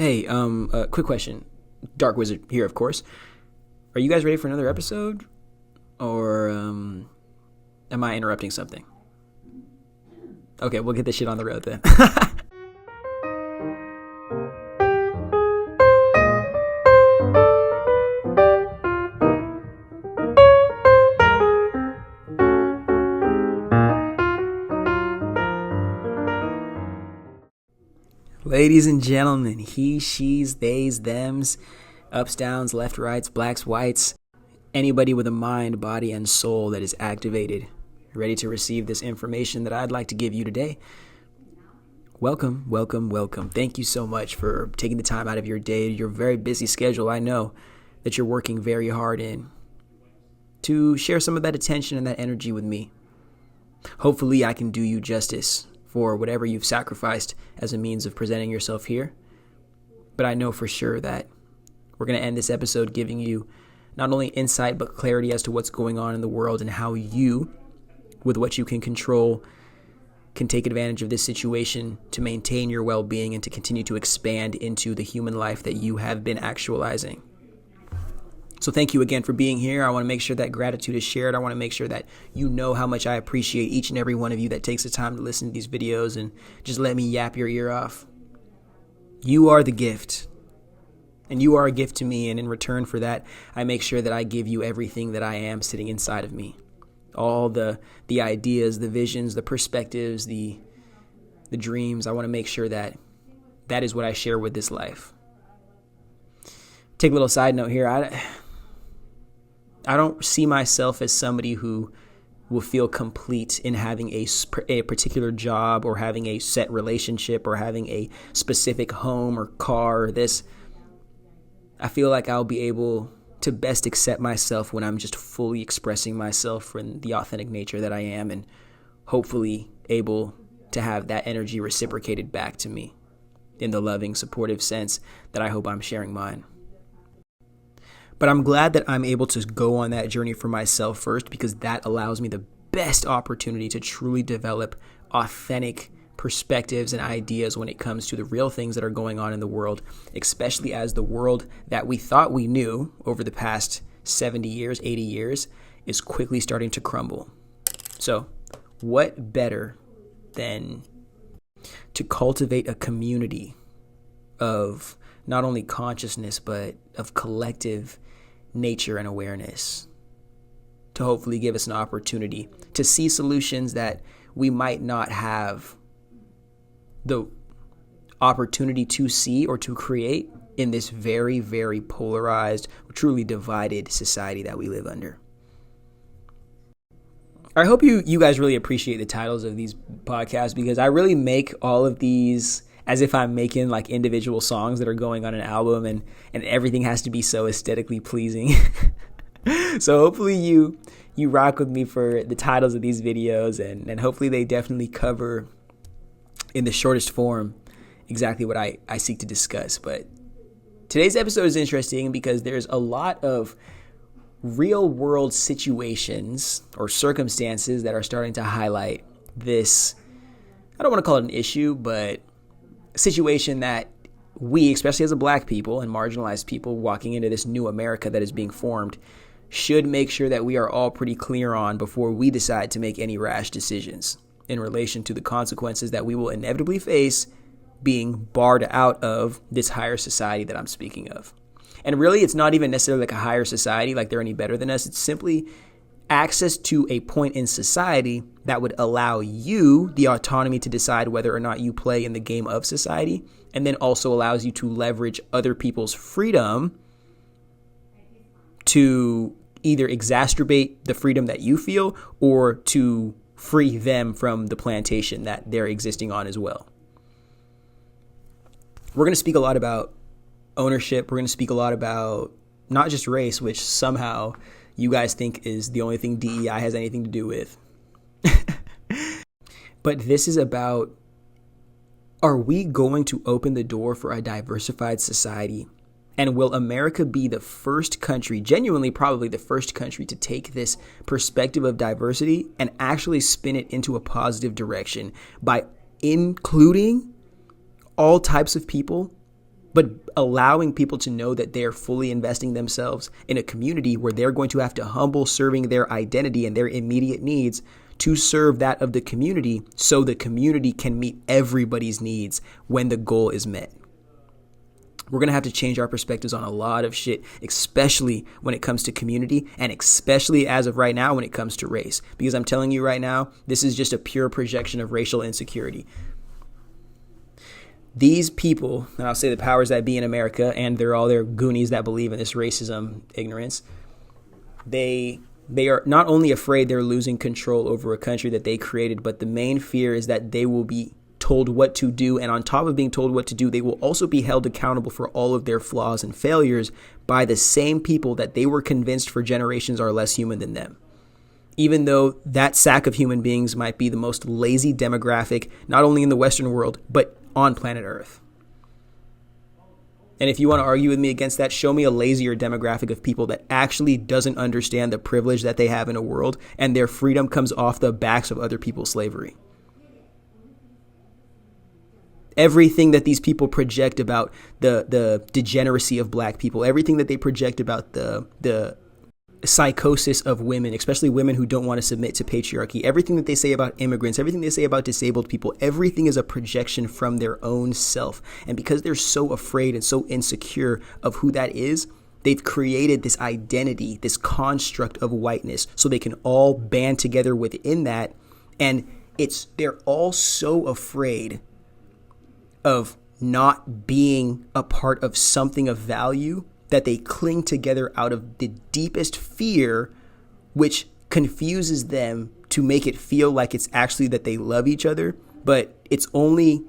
Hey, quick question. Dark Wizard here, of course. Are you guys ready for another episode? Or, am I interrupting something? Okay, we'll get this shit on the road then. Ladies and gentlemen, he, she's, theys, thems, ups, downs, left, rights, blacks, whites, anybody with a mind, body, and soul that is activated, ready to receive this information that I'd like to give you today. Welcome, welcome, welcome. Thank you so much for taking the time out of your day, your very busy schedule. I know that you're working very hard in to share some of that attention and that energy with me. Hopefully I can do you justice for whatever you've sacrificed as a means of presenting yourself here. But I know for sure that we're going to end this episode giving you not only insight, but clarity as to what's going on in the world and how you, with what you can control, can take advantage of this situation to maintain your well-being and to continue to expand into the human life that you have been actualizing. So thank you again for being here. I want to make sure that gratitude is shared. I want to make sure that you know how much I appreciate each and every one of you that takes the time to listen to these videos and just let me yap your ear off. You are the gift, and you are a gift to me. And in return for that, I make sure that I give you everything that I am sitting inside of me. All the ideas, the visions, the perspectives, the dreams. I want to make sure that that is what I share with this life. Take a little side note here. I don't see myself as somebody who will feel complete in having a particular job or having a set relationship or having a specific home or car or this. I feel like I'll be able to best accept myself when I'm just fully expressing myself in the authentic nature that I am and hopefully able to have that energy reciprocated back to me in the loving, supportive sense that I hope I'm sharing mine. But I'm glad that I'm able to go on that journey for myself first, because that allows me the best opportunity to truly develop authentic perspectives and ideas when it comes to the real things that are going on in the world, especially as the world that we thought we knew over the past 70 years, 80 years, is quickly starting to crumble. So what better than to cultivate a community of not only consciousness, but of collective nature and awareness to hopefully give us an opportunity to see solutions that we might not have the opportunity to see or to create in this very, very polarized, truly divided society that we live under. I hope you guys really appreciate the titles of these podcasts, because I really make all of these as if I'm making like individual songs that are going on an album, and everything has to be so aesthetically pleasing. So hopefully you rock with me for the titles of these videos, and hopefully they definitely cover in the shortest form exactly what I seek to discuss. But today's episode is interesting because there's a lot of real world situations or circumstances that are starting to highlight this, I don't want to call it an issue, but a situation that we, especially as a black people and marginalized people walking into this new America that is being formed, should make sure that we are all pretty clear on before we decide to make any rash decisions in relation to the consequences that we will inevitably face being barred out of this higher society that I'm speaking of. And really, it's not even necessarily like a higher society, like they're any better than us. It's simply access to a point in society that would allow you the autonomy to decide whether or not you play in the game of society, and then also allows you to leverage other people's freedom to either exacerbate the freedom that you feel or to free them from the plantation that they're existing on as well. We're going to speak a lot about ownership. We're going to speak a lot about not just race, which somehow you guys think is the only thing D.E.I has anything to do with. But this is about, are we going to open the door for a diversified society? And will America be the first country, genuinely probably the first country, to take this perspective of diversity and actually spin it into a positive direction by including all types of people but allowing people to know that they're fully investing themselves in a community where they're going to have to humble serving their identity and their immediate needs to serve that of the community, so the community can meet everybody's needs when the goal is met. We're going to have to change our perspectives on a lot of shit, especially when it comes to community, and especially as of right now when it comes to race. Because I'm telling you right now, this is just a pure projection of racial insecurity. These people, and I'll say the powers that be in America, and they're all their goonies that believe in this racism ignorance, they are not only afraid they're losing control over a country that they created, but the main fear is that they will be told what to do. And on top of being told what to do, they will also be held accountable for all of their flaws and failures by the same people that they were convinced for generations are less human than them. Even though that sack of human beings might be the most lazy demographic, not only in the Western world, but on planet Earth. And if you want to argue with me against that, show me a lazier demographic of people that actually doesn't understand the privilege that they have in a world, and their freedom comes off the backs of other people's slavery. Everything that these people project about the degeneracy of black people, everything that they project about the psychosis of women, especially women who don't want to submit to patriarchy, everything that they say about immigrants, everything they say about disabled people, everything is a projection from their own self. And because they're so afraid and so insecure of who that is, they've created this identity, this construct of whiteness, so they can all band together within that. And they're all so afraid of not being a part of something of value that they cling together out of the deepest fear, which confuses them to make it feel like it's actually that they love each other. But it's only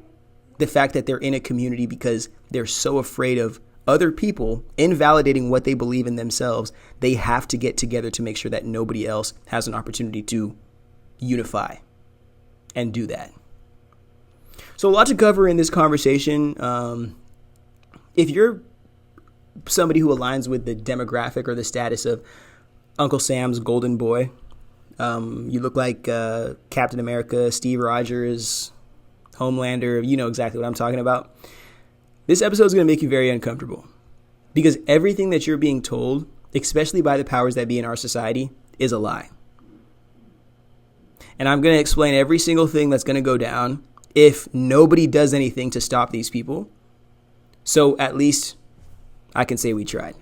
the fact that they're in a community because they're so afraid of other people invalidating what they believe in themselves. They have to get together to make sure that nobody else has an opportunity to unify and do that. So a lot to cover in this conversation. If you're somebody who aligns with the demographic or the status of Uncle Sam's golden boy, you look like Captain America, Steve Rogers, Homelander, you know exactly what I'm talking about. This episode is going to make you very uncomfortable because everything that you're being told, especially by the powers that be in our society, is a lie. And I'm going to explain every single thing that's going to go down if nobody does anything to stop these people. So at least I can say we tried.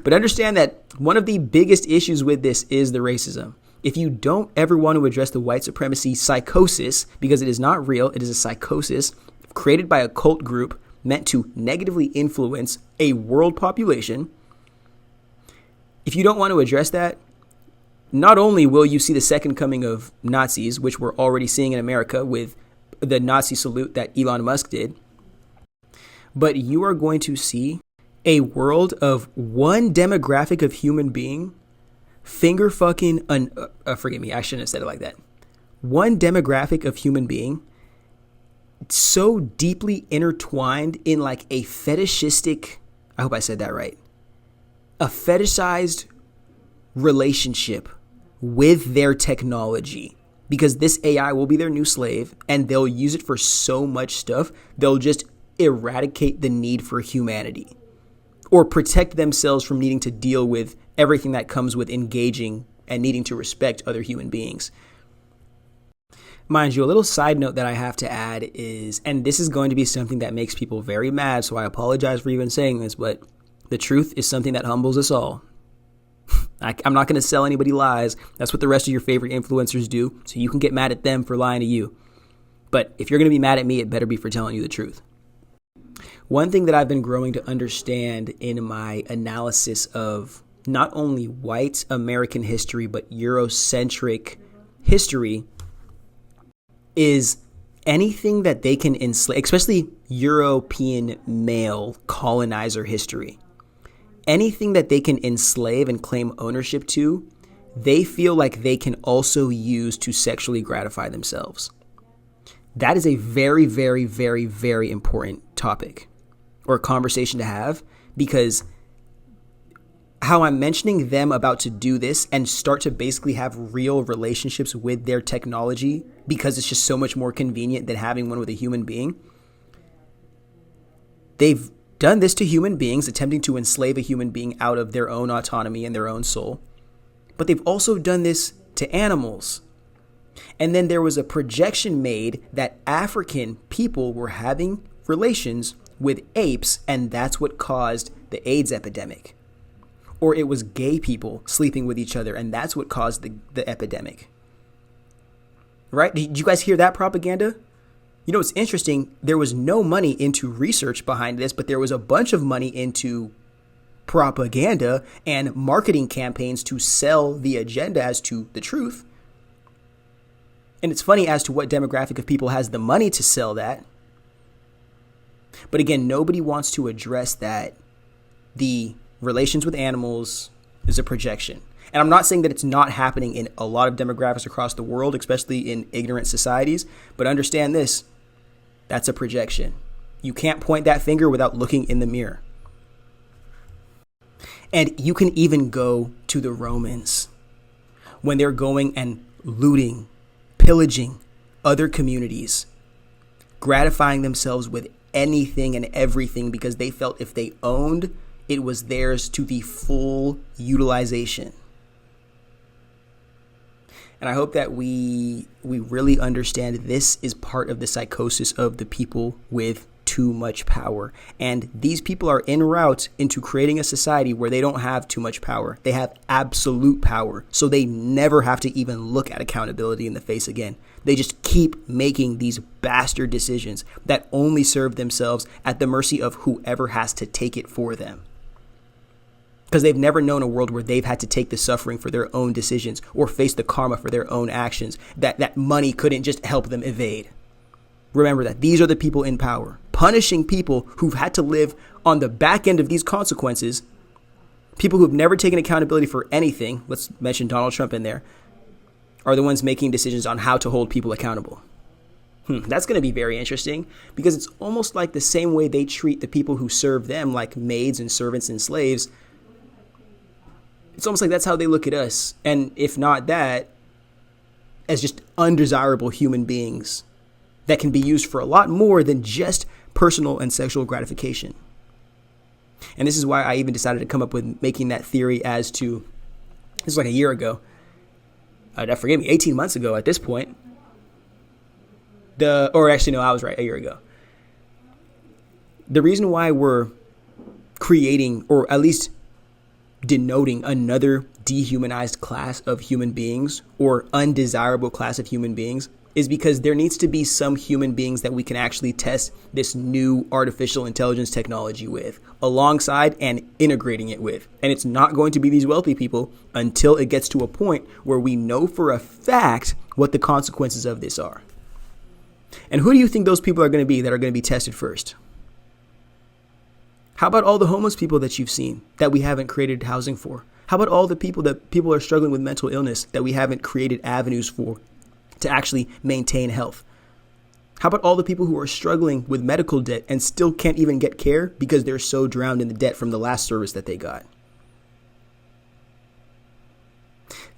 But understand that one of the biggest issues with this is the racism. If you don't ever want to address the white supremacy psychosis, because it is not real, it is a psychosis created by a cult group meant to negatively influence a world population. If you don't want to address that, not only will you see the second coming of Nazis, which we're already seeing in America with the Nazi salute that Elon Musk did, but you are going to see a world of one demographic of human being finger fucking, forgive me, I shouldn't have said it like that. One demographic of human being so deeply intertwined in like a fetishistic, I hope I said that right, a fetishized relationship with their technology, because this AI will be their new slave and they'll use it for so much stuff. They'll just eradicate the need for humanity or protect themselves from needing to deal with everything that comes with engaging and needing to respect other human beings. Mind you, a little side note that I have to add is, and this is going to be something that makes people very mad, so I apologize for even saying this, but the truth is something that humbles us all. I'm not going to sell anybody lies. That's what the rest of your favorite influencers do, so you can get mad at them for lying to you. But if you're going to be mad at me, it better be for telling you the truth. One thing that I've been growing to understand in my analysis of not only white American history, but Eurocentric history is anything that they can enslave, especially European male colonizer history. Anything that they can enslave and claim ownership to, they feel like they can also use to sexually gratify themselves. That is a very, very, very, very important topic or conversation to have, because how I'm mentioning them about to do this and start to basically have real relationships with their technology because it's just so much more convenient than having one with a human being. They've done this to human beings, attempting to enslave a human being out of their own autonomy and their own soul. But they've also done this to animals. And then there was a projection made that African people were having relations with apes, and that's what caused the AIDS epidemic. Or it was gay people sleeping with each other, and that's what caused the epidemic. Right? Did you guys hear that propaganda? You know, it's interesting. There was no money into research behind this, but there was a bunch of money into propaganda and marketing campaigns to sell the agenda as to the truth. And it's funny as to what demographic of people has the money to sell that. But again, nobody wants to address that the relations with animals is a projection. And I'm not saying that it's not happening in a lot of demographics across the world, especially in ignorant societies. But understand this, that's a projection. You can't point that finger without looking in the mirror. And you can even go to the Romans when they're going and looting, pillaging other communities, gratifying themselves with anything and everything because they felt if they owned, it was theirs to the full utilization. And I hope that we really understand this is part of the psychosis of the people with too much power. And these people are en route into creating a society where they don't have too much power. They have absolute power. So they never have to even look at accountability in the face again. They just keep making these bastard decisions that only serve themselves at the mercy of whoever has to take it for them. Because they've never known a world where they've had to take the suffering for their own decisions or face the karma for their own actions that money couldn't just help them evade. Remember that these are the people in power. Punishing people who've had to live on the back end of these consequences, people who've never taken accountability for anything, let's mention Donald Trump in there, are the ones making decisions on how to hold people accountable. That's going to be very interesting because it's almost like the same way they treat the people who serve them like maids and servants and slaves. It's almost like that's how they look at us. And if not that, as just undesirable human beings that can be used for a lot more than just personal and sexual gratification. And this is why I even decided to come up with making that theory as to, this is like a year ago. Forgive me, 18 months ago at this point. I was right, a year ago. The reason why we're creating, or at least denoting another dehumanized class of human beings or undesirable class of human beings is because there needs to be some human beings that we can actually test this new artificial intelligence technology with, alongside and integrating it with. And it's not going to be these wealthy people until it gets to a point where we know for a fact what the consequences of this are. And who do you think those people are going to be that are going to be tested first? How about all the homeless people that you've seen that we haven't created housing for? How about all the people that people are struggling with mental illness that we haven't created avenues for to actually maintain health? How about all the people who are struggling with medical debt and still can't even get care because they're so drowned in the debt from the last service that they got?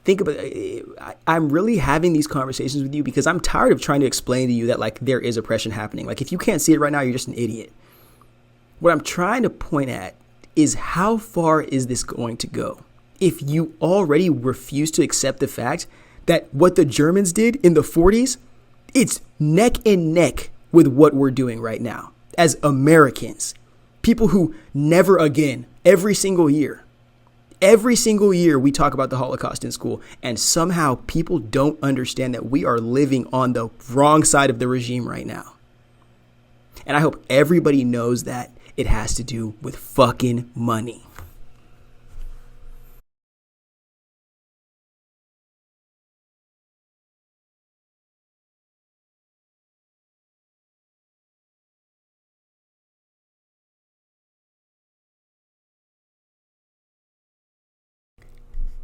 Think about it. I'm really having these conversations with you because I'm tired of trying to explain to you that like there is oppression happening. Like if you can't see it right now, you're just an idiot. What I'm trying to point at is how far is this going to go? If you already refuse to accept the fact that what the Germans did in the 40s, it's neck and neck with what we're doing right now as Americans. People who never again, every single year we talk about the Holocaust in school, and somehow people don't understand that we are living on the wrong side of the regime right now. And I hope everybody knows that it has to do with fucking money.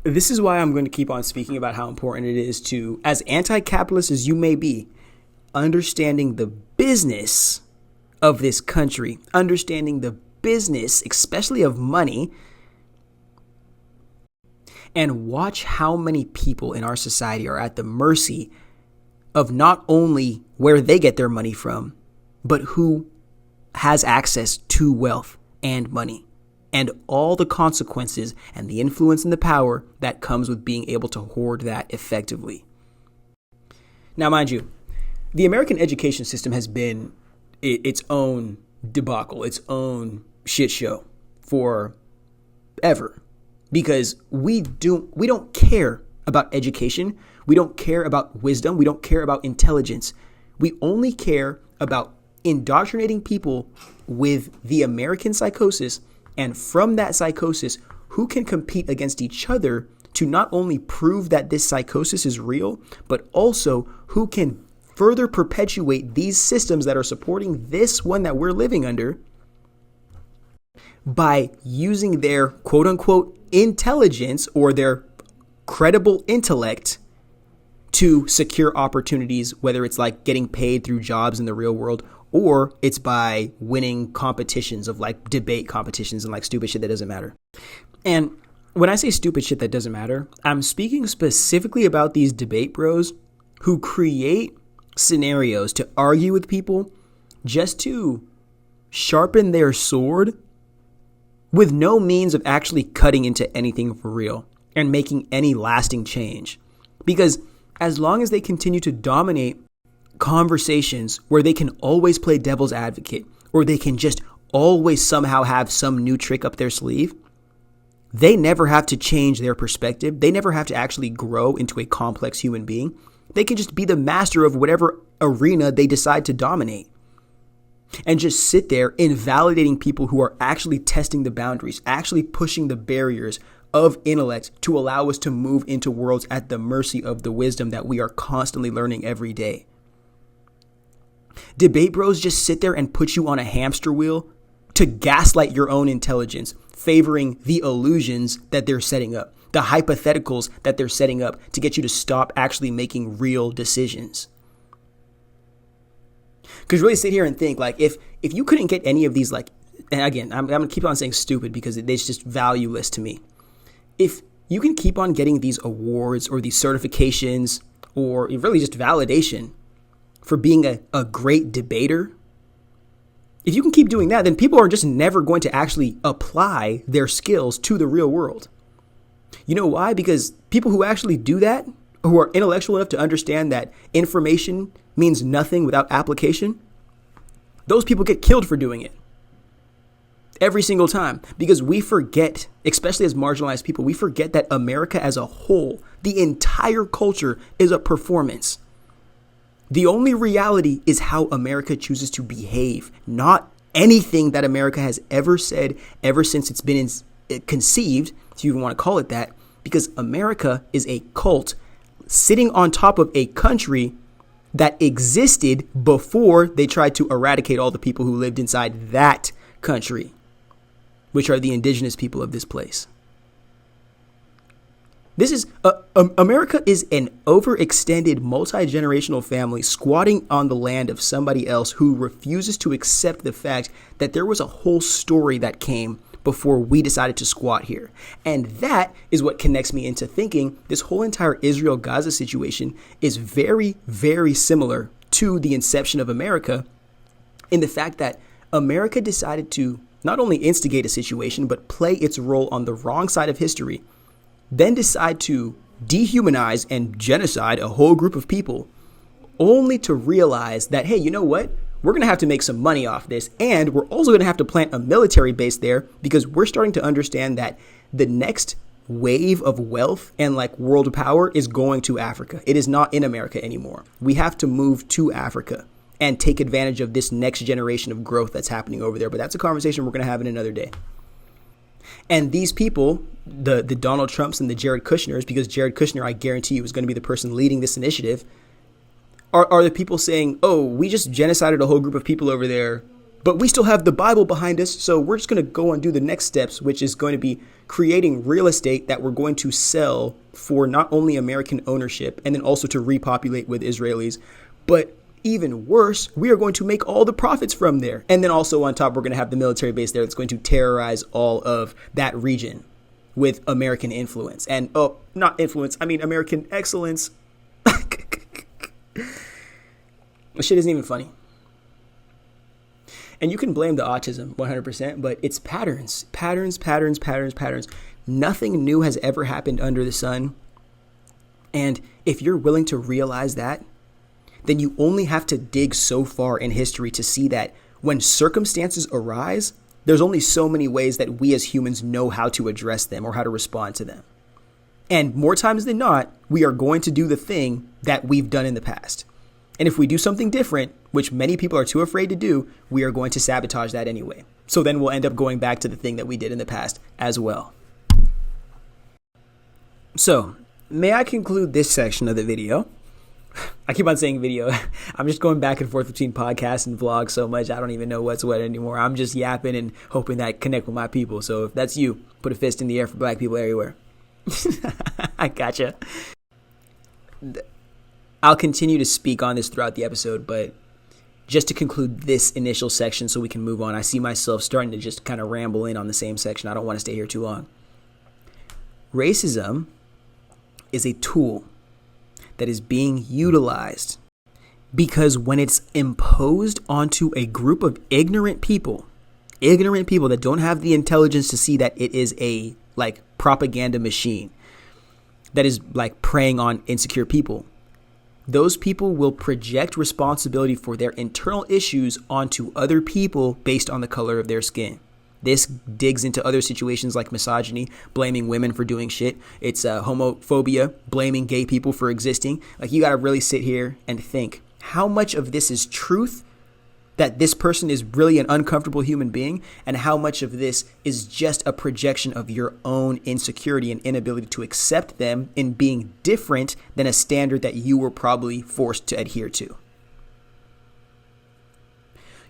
This is why I'm going to keep on speaking about how important it is to, as anti-capitalist as you may be, understanding the business of this country, understanding the business, especially of money, and watch how many people in our society are at the mercy of not only where they get their money from, but who has access to to wealth and money, and all the consequences and the influence and the power that comes with being able to hoard that effectively. Now, mind you, the American education system has been its own debacle, its own shit show forever, because we don't care about education. We don't care about wisdom. We don't care about intelligence. We only care about indoctrinating people with the American psychosis, and from that psychosis, who can compete against each other to not only prove that this psychosis is real, but also who can further perpetuate these systems that are supporting this one that we're living under by using their quote unquote intelligence or their credible intellect to secure opportunities, whether it's like getting paid through jobs in the real world, or it's by winning competitions of like debate competitions and like stupid shit that doesn't matter. And when I say stupid shit that doesn't matter, I'm speaking specifically about these debate bros who create scenarios to argue with people just to sharpen their sword with no means of actually cutting into anything for real and making any lasting change. Because as long as they continue to dominate conversations where they can always play devil's advocate, or they can just always somehow have some new trick up their sleeve, they never have to change their perspective. They never have to actually grow into a complex human being. They can just be the master of whatever arena they decide to dominate and just sit there invalidating people who are actually testing the boundaries, actually pushing the barriers of intellect to allow us to move into worlds at the mercy of the wisdom that we are constantly learning every day. Debate bros just sit there and put you on a hamster wheel to gaslight your own intelligence, favoring the illusions that they're setting up, the hypotheticals that they're setting up to get you to stop actually making real decisions. Because really sit here and think, like, if you couldn't get any of these, like, and again, I'm going to keep on saying stupid because it's just valueless to me. If you can keep on getting these awards or these certifications or really just validation for being a great debater, if you can keep doing that, then people are just never going to actually apply their skills to the real world. You know why? Because people who actually do that, who are intellectual enough to understand that information means nothing without application, those people get killed for doing it. Every single time. Because we forget, especially as marginalized people, we forget that America as a whole, the entire culture, is a performance. The only reality is how America chooses to behave, not anything that America has ever said ever since it's been conceived, if you even want to call it that, because America is a cult sitting on top of a country that existed before they tried to eradicate all the people who lived inside that country, which are the indigenous people of this place. This is America is an overextended multi-generational family squatting on the land of somebody else who refuses to accept the fact that there was a whole story that came before we decided to squat here. And that is what connects me into thinking this whole entire Israel-Gaza situation is very, very similar to the inception of America, in the fact that America decided to not only instigate a situation, but play its role on the wrong side of history, then decide to dehumanize and genocide a whole group of people, only to realize that, hey, you know what? We're going to have to make some money off this, and we're also going to have to plant a military base there because we're starting to understand that the next wave of wealth and like world power is going to Africa. It is not in America anymore. We have to move to Africa and take advantage of this next generation of growth that's happening over there. But that's a conversation we're going to have in another day. And these people, the Donald Trumps and the Jared Kushners, because Jared Kushner, I guarantee you, is going to be the person leading this initiative, are the people saying, oh, we just genocided a whole group of people over there, but we still have the Bible behind us, so we're just going to go and do the next steps, which is going to be creating real estate that we're going to sell for not only American ownership and then also to repopulate with Israelis, but even worse, we are going to make all the profits from there. And then also on top, we're going to have the military base there that's going to terrorize all of that region with American influence. And, oh, not influence, I mean American excellence. This shit isn't even funny. And you can blame the autism 100%, but it's patterns. Nothing new has ever happened under the sun. And if you're willing to realize that, then you only have to dig so far in history to see that when circumstances arise, there's only so many ways that we as humans know how to address them or how to respond to them. And more times than not, we are going to do the thing that we've done in the past. And if we do something different, which many people are too afraid to do, we are going to sabotage that anyway. So then we'll end up going back to the thing that we did in the past as well. So, may I conclude this section of the video? I keep on saying video. I'm just going back and forth between podcasts and vlogs so much, I don't even know what's what anymore. I'm just yapping and hoping that I connect with my people. So if that's you, put a fist in the air for black people everywhere. I gotcha. I'll continue to speak on this throughout the episode, but just to conclude this initial section so we can move on, I see myself starting to just kind of ramble in on the same section. I don't want to stay here too long. Racism is a tool that is being utilized because when it's imposed onto a group of ignorant people that don't have the intelligence to see that it is a propaganda machine that is preying on insecure people, those people will project responsibility for their internal issues onto other people based on the color of their skin. This digs into other situations like misogyny, blaming women for doing shit. It's homophobia, blaming gay people for existing. You got to really sit here and think, how much of this is truth, that this person is really an uncomfortable human being, and how much of this is just a projection of your own insecurity and inability to accept them in being different than a standard that you were probably forced to adhere to.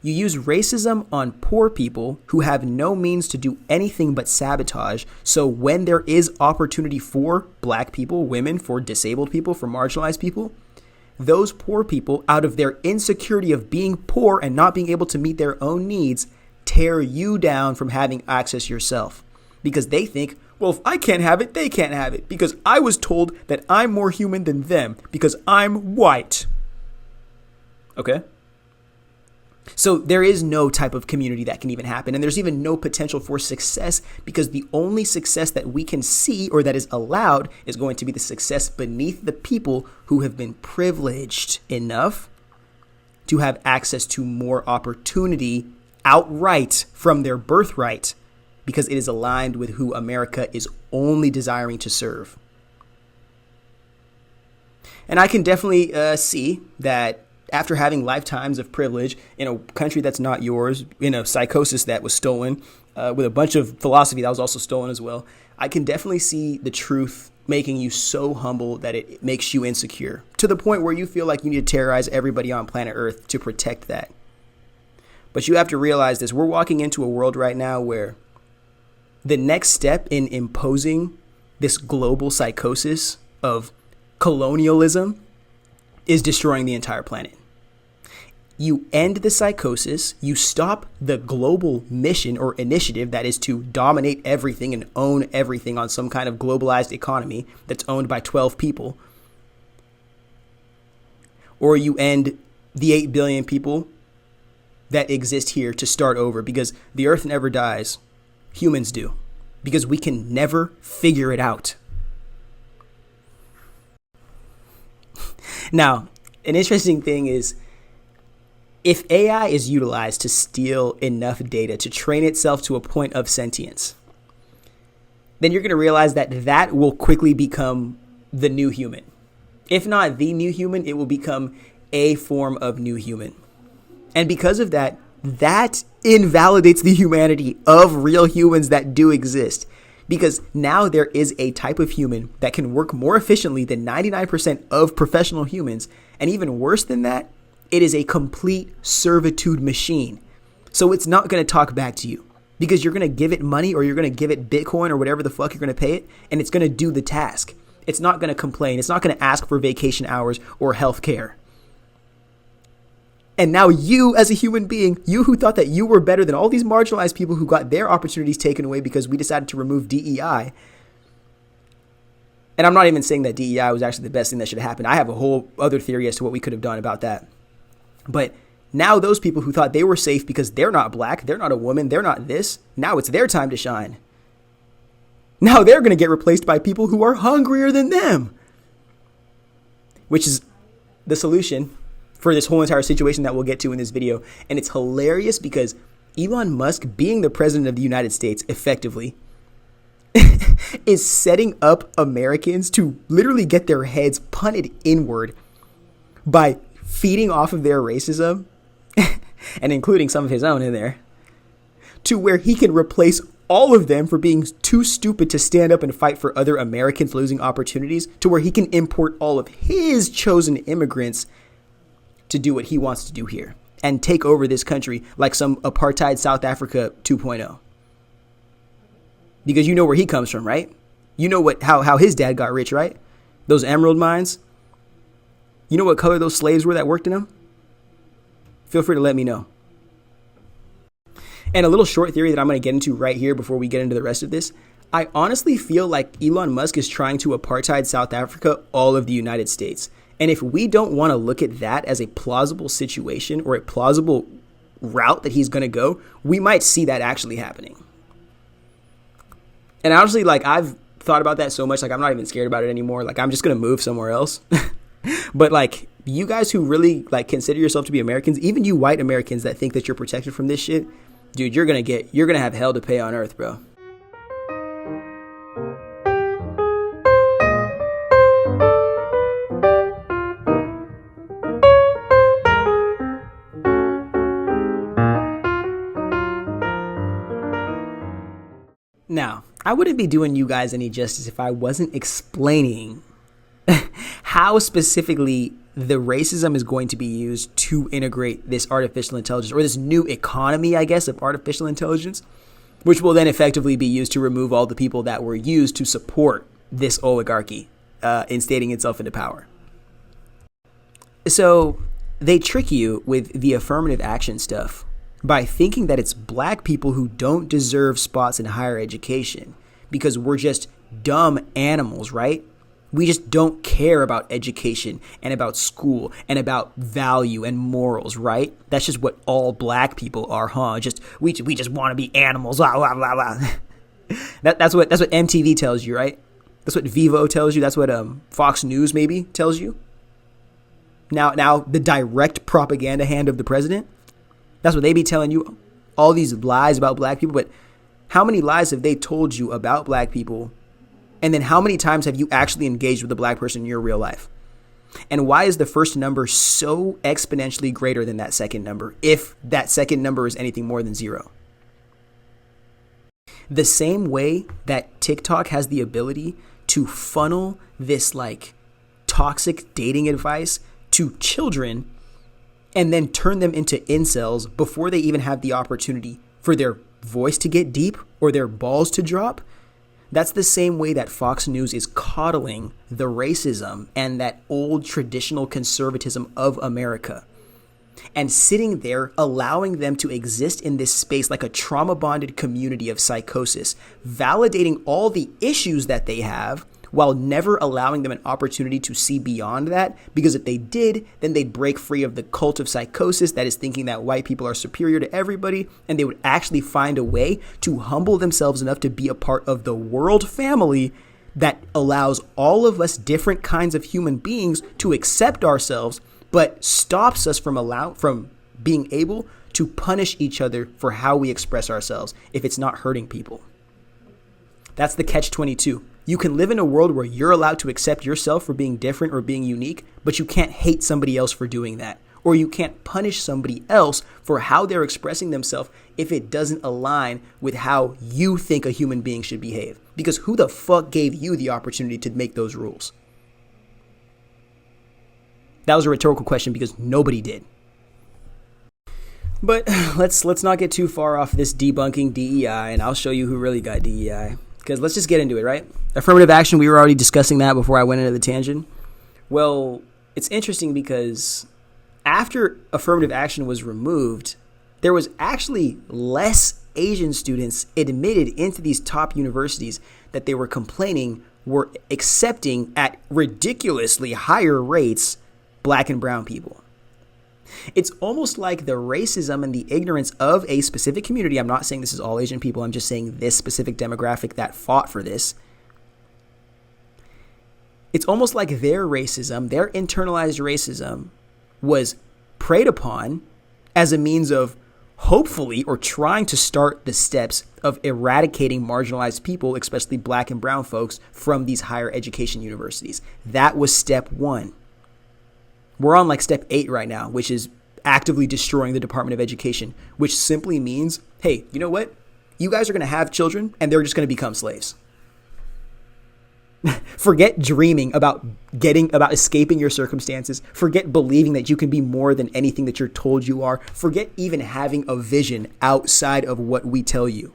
You use racism on poor people who have no means to do anything but sabotage. So when there is opportunity for black people, women, for disabled people, for marginalized people, those poor people, out of their insecurity of being poor and not being able to meet their own needs, tear you down from having access yourself. Because they think, well, if I can't have it, they can't have it. Because I was told that I'm more human than them because I'm white. Okay? So there is no type of community that can even happen. And there's even no potential for success because the only success that we can see or that is allowed is going to be the success beneath the people who have been privileged enough to have access to more opportunity outright from their birthright because it is aligned with who America is only desiring to serve. And I can definitely see that after having lifetimes of privilege in a country that's not yours, in a psychosis that was stolen, with a bunch of philosophy that was also stolen as well, I can definitely see the truth making you so humble that it makes you insecure to the point where you feel like you need to terrorize everybody on planet Earth to protect that. But you have to realize this. We're walking into a world right now where the next step in imposing this global psychosis of colonialism is destroying the entire planet. You end the psychosis, you stop the global mission or initiative that is to dominate everything and own everything on some kind of globalized economy that's owned by 12 people. Or you end the 8 billion people that exist here to start over because the earth never dies. Humans do. Because we can never figure it out. Now, an interesting thing is, if AI is utilized to steal enough data to train itself to a point of sentience, then you're going to realize that that will quickly become the new human. If not the new human, it will become a form of new human. And because of that, that invalidates the humanity of real humans that do exist. Because now there is a type of human that can work more efficiently than 99% of professional humans. And even worse than that, it is a complete servitude machine. So it's not going to talk back to you because you're going to give it money or you're going to give it Bitcoin or whatever the fuck you're going to pay it. And it's going to do the task. It's not going to complain. It's not going to ask for vacation hours or health care. And now you as a human being, you who thought that you were better than all these marginalized people who got their opportunities taken away because we decided to remove D.E.I. And I'm not even saying that D.E.I was actually the best thing that should happen. I have a whole other theory as to what we could have done about that. But Now those people who thought they were safe because they're not black, they're not a woman, they're not this, now it's their time to shine. Now they're going to get replaced by people who are hungrier than them. Which is the solution for this whole entire situation that we'll get to in this video. And it's hilarious because Elon Musk, being the president of the United States, effectively, is setting up Americans to literally get their heads punted inward by feeding off of their racism, and including some of his own in there, to where he can replace all of them for being too stupid to stand up and fight for other Americans losing opportunities, to where he can import all of his chosen immigrants to do what he wants to do here and take over this country like some apartheid South Africa 2.0. Because you know where he comes from, right? You know how his dad got rich, right? Those emerald mines. You know what color those slaves were that worked in them? Feel free to let me know. And a little short theory that I'm going to get into right here before we get into the rest of this. I honestly feel like Elon Musk is trying to apartheid South Africa all of the United States. And if we don't want to look at that as a plausible situation or a plausible route that he's going to go, we might see that actually happening. And honestly, like, I've thought about that so much, like, I'm not even scared about it anymore. Like, I'm just going to move somewhere else. But like, you guys who really like consider yourself to be Americans, even you white Americans that think that you're protected from this shit, dude, you're going to have hell to pay on earth, bro. Now, I wouldn't be doing you guys any justice if I wasn't explaining how specifically the racism is going to be used to integrate this artificial intelligence, or this new economy, I guess, of artificial intelligence, which will then effectively be used to remove all the people that were used to support this oligarchy instating itself into power. So they trick you with the affirmative action stuff by thinking that it's black people who don't deserve spots in higher education because we're just dumb animals, right? We just don't care about education and about school and about value and morals, right? That's just what all black people are, huh? We just want to be animals, blah, blah, blah, blah. That's what MTV tells you, right? That's what Vivo tells you. That's what Fox News maybe tells you. Now the direct propaganda hand of the president, that's what they be telling you, all these lies about black people. But how many lies have they told you about black people? And then how many times have you actually engaged with a black person in your real life? And why is the first number so exponentially greater than that second number, if that second number is anything more than zero? The same way that TikTok has the ability to funnel this like toxic dating advice to children and then turn them into incels before they even have the opportunity for their voice to get deep or their balls to drop. That's the same way that Fox News is coddling the racism and that old traditional conservatism of America, and sitting there allowing them to exist in this space like a trauma-bonded community of psychosis, validating all the issues that they have while never allowing them an opportunity to see beyond that. Because if they did, then they'd break free of the cult of psychosis that is thinking that white people are superior to everybody, and they would actually find a way to humble themselves enough to be a part of the world family that allows all of us different kinds of human beings to accept ourselves, but stops us from being able to punish each other for how we express ourselves if it's not hurting people. That's the catch-22. You can live in a world where you're allowed to accept yourself for being different or being unique, but you can't hate somebody else for doing that. Or you can't punish somebody else for how they're expressing themselves if it doesn't align with how you think a human being should behave. Because who the fuck gave you the opportunity to make those rules? That was a rhetorical question because nobody did. But let's not get too far off this debunking DEI, and I'll show you who really got DEI. Because let's just get into it, right? Affirmative action, we were already discussing that before I went into the tangent. Well, it's interesting because after affirmative action was removed, there was actually less Asian students admitted into these top universities that they were complaining were accepting at ridiculously higher rates black and brown people. It's almost like the racism and the ignorance of a specific community. I'm not saying this is all Asian people. I'm just saying this specific demographic that fought for this. It's almost like their racism, their internalized racism, was preyed upon as a means of hopefully or trying to start the steps of eradicating marginalized people, especially black and brown folks, from these higher education universities. That was step one. We're on like step 8 right now, which is actively destroying the Department of Education, which simply means, hey, you know what? You guys are going to have children and they're just going to become slaves. Forget dreaming about escaping your circumstances. Forget believing that you can be more than anything that you're told you are. Forget even having a vision outside of what we tell you.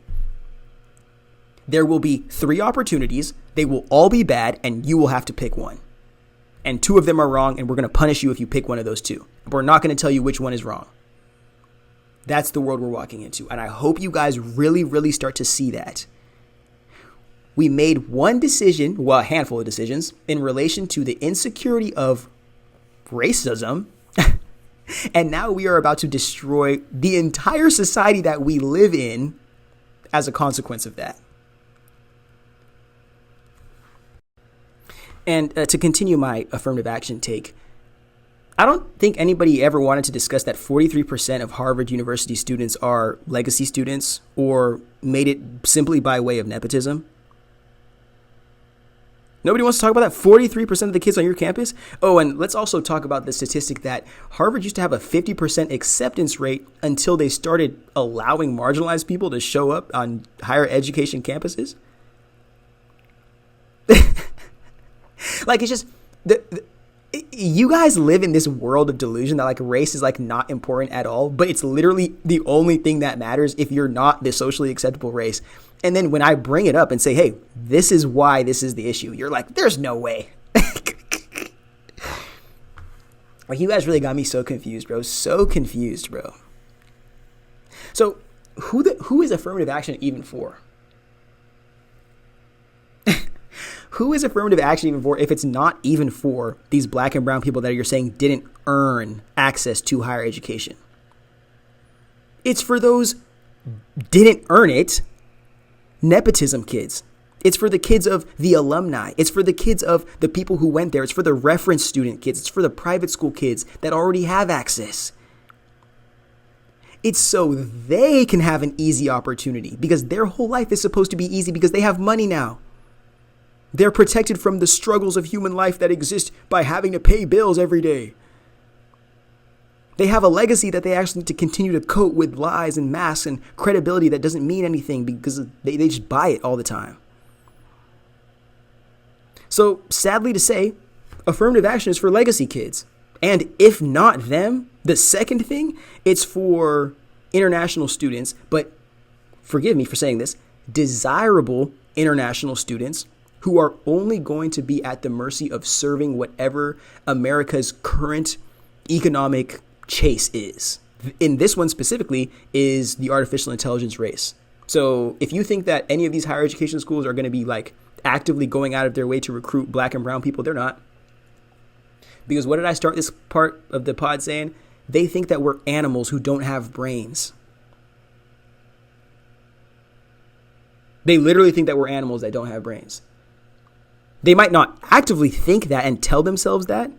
There will be 3 opportunities. They will all be bad, and you will have to pick one. And 2 of them are wrong, and we're going to punish you if you pick one of those 2. We're not going to tell you which one is wrong. That's the world we're walking into. And I hope you guys really, really start to see that. We made one decision, well, a handful of decisions, in relation to the insecurity of racism. And now we are about to destroy the entire society that we live in as a consequence of that. And to continue my affirmative action take, I don't think anybody ever wanted to discuss that 43% of Harvard University students are legacy students or made it simply by way of nepotism. Nobody wants to talk about that 43% of the kids on your campus. Oh, and let's also talk about the statistic that Harvard used to have a 50% acceptance rate until they started allowing marginalized people to show up on higher education campuses. Like, it's just, you guys live in this world of delusion that like race is like not important at all, but it's literally the only thing that matters if you're not the socially acceptable race. And then when I bring it up and say, hey, this is why this is the issue, you're like, there's no way. Like, you guys really got me so confused, bro. So confused, bro. So who is affirmative action even for? Who is affirmative action even for if it's not even for these black and brown people that you're saying didn't earn access to higher education? It's for those didn't earn it, nepotism kids. It's for the kids of the alumni. It's for the kids of the people who went there. It's for the reference student kids. It's for the private school kids that already have access. It's so they can have an easy opportunity because their whole life is supposed to be easy because they have money now. They're protected from the struggles of human life that exist by having to pay bills every day. They have a legacy that they actually need to continue to coat with lies and masks and credibility that doesn't mean anything because they just buy it all the time. So sadly to say, affirmative action is for legacy kids. And if not them, the second thing, it's for international students, but forgive me for saying this, desirable international students who are only going to be at the mercy of serving whatever America's current economic chase is. In this one specifically is the artificial intelligence race. So if you think that any of these higher education schools are going to be like actively going out of their way to recruit black and brown people, they're not. Because what did I start this part of the pod saying? They think that we're animals who don't have brains. They literally think that we're animals that don't have brains. They might not actively think that and tell themselves that,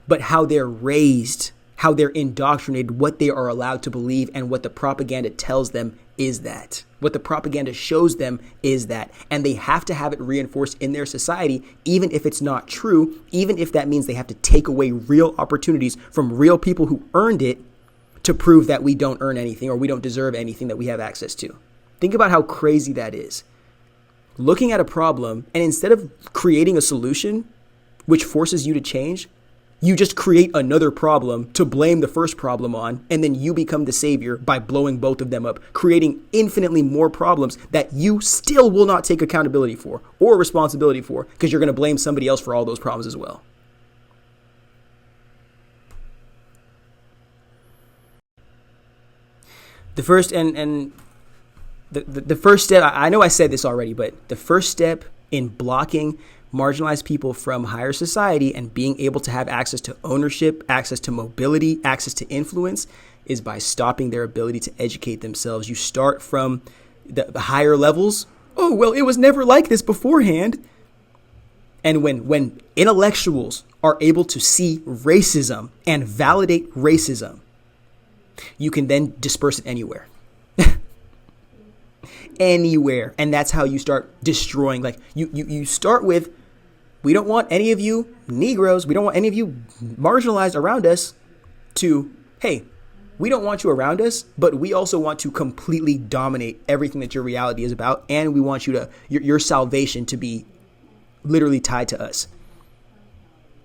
but how they're raised, how they're indoctrinated, what they are allowed to believe, and what the propaganda tells them is that. What the propaganda shows them is that. And they have to have it reinforced in their society, even if it's not true, even if that means they have to take away real opportunities from real people who earned it to prove that we don't earn anything or we don't deserve anything that we have access to. Think about how crazy that is. Looking at a problem, and instead of creating a solution which forces you to change, you just create another problem to blame the first problem on, and then you become the savior by blowing both of them up, creating infinitely more problems that you still will not take accountability for or responsibility for because you're going to blame somebody else for all those problems as well. The first and the first step, I know I said this already, but the first step in blocking marginalize people from higher society and being able to have access to ownership, access to mobility, access to influence is by stopping their ability to educate themselves. You start from the higher levels. Oh, well, it was never like this beforehand. And when intellectuals are able to see racism and validate racism, you can then disperse it anywhere. Anywhere. And that's how you start destroying. Like you start with, we don't want any of you Negroes, we don't want any of you marginalized around us, to, hey, we don't want you around us, but we also want to completely dominate everything that your reality is about. And we want you to, your salvation to be literally tied to us.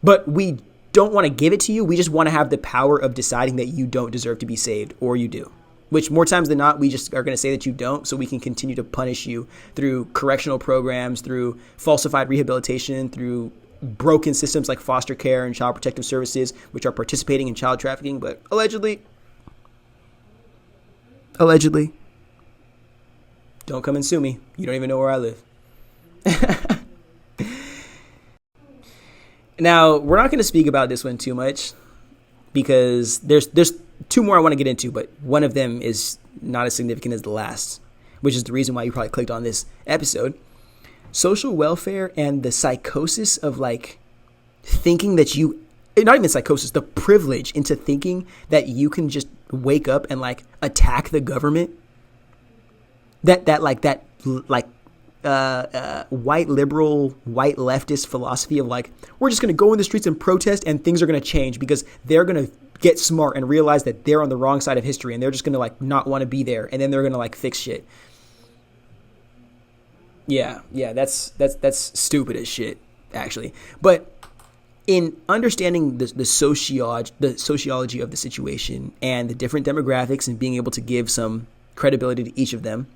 But we don't want to give it to you. We just want to have the power of deciding that you don't deserve to be saved, or you do. Which more times than not, we just are going to say that you don't, so we can continue to punish you through correctional programs, through falsified rehabilitation, through broken systems like foster care and child protective services, which are participating in child trafficking, but allegedly, don't come and sue me. You don't even know where I live. Now, we're not going to speak about this one too much because there's two more I want to get into, but one of them is not as significant as the last, which is the reason why you probably clicked on this episode. Social welfare and the psychosis of like thinking that you, not even psychosis, the privilege into thinking that you can just wake up and like attack the government. White liberal, white leftist philosophy of like, we're just going to go in the streets and protest and things are going to change because they're going to get smart and realize that they're on the wrong side of history and they're just going to like not want to be there, and then they're going to like fix shit. Yeah, that's stupid as shit, actually. But in understanding the sociology of the situation and the different demographics and being able to give some credibility to each of them,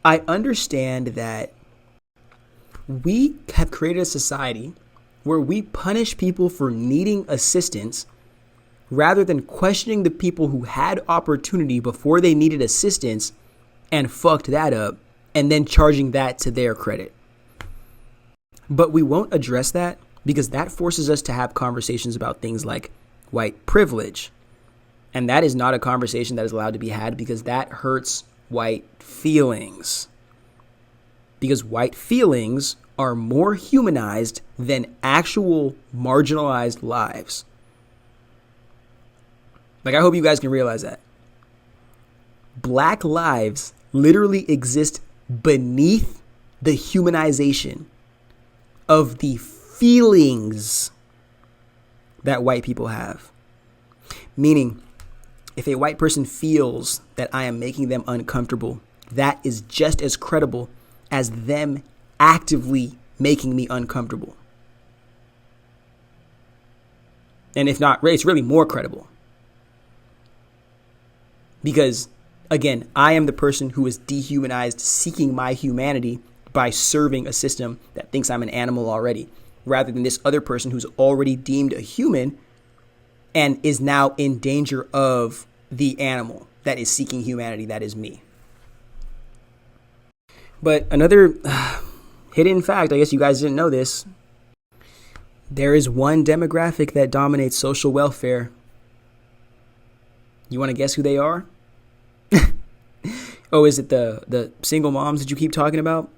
I understand that we have created a society where we punish people for needing assistance rather than questioning the people who had opportunity before they needed assistance and fucked that up, and then charging that to their credit. But we won't address that because that forces us to have conversations about things like white privilege. And that is not a conversation that is allowed to be had because that hurts white feelings. Because white feelings are more humanized than actual marginalized lives. Like, I hope you guys can realize that. Black lives literally exist beneath the humanization of the feelings that white people have. Meaning, if a white person feels that I am making them uncomfortable, that is just as credible as them actively making me uncomfortable. And if not, it's really more credible. Because, again, I am the person who is dehumanized, seeking my humanity by serving a system that thinks I'm an animal already, rather than this other person who's already deemed a human and is now in danger of the animal that is seeking humanity, that is me. But another hidden fact, I guess you guys didn't know this, there is one demographic that dominates social welfare. You want to guess who they are? Oh, is it the single moms that you keep talking about?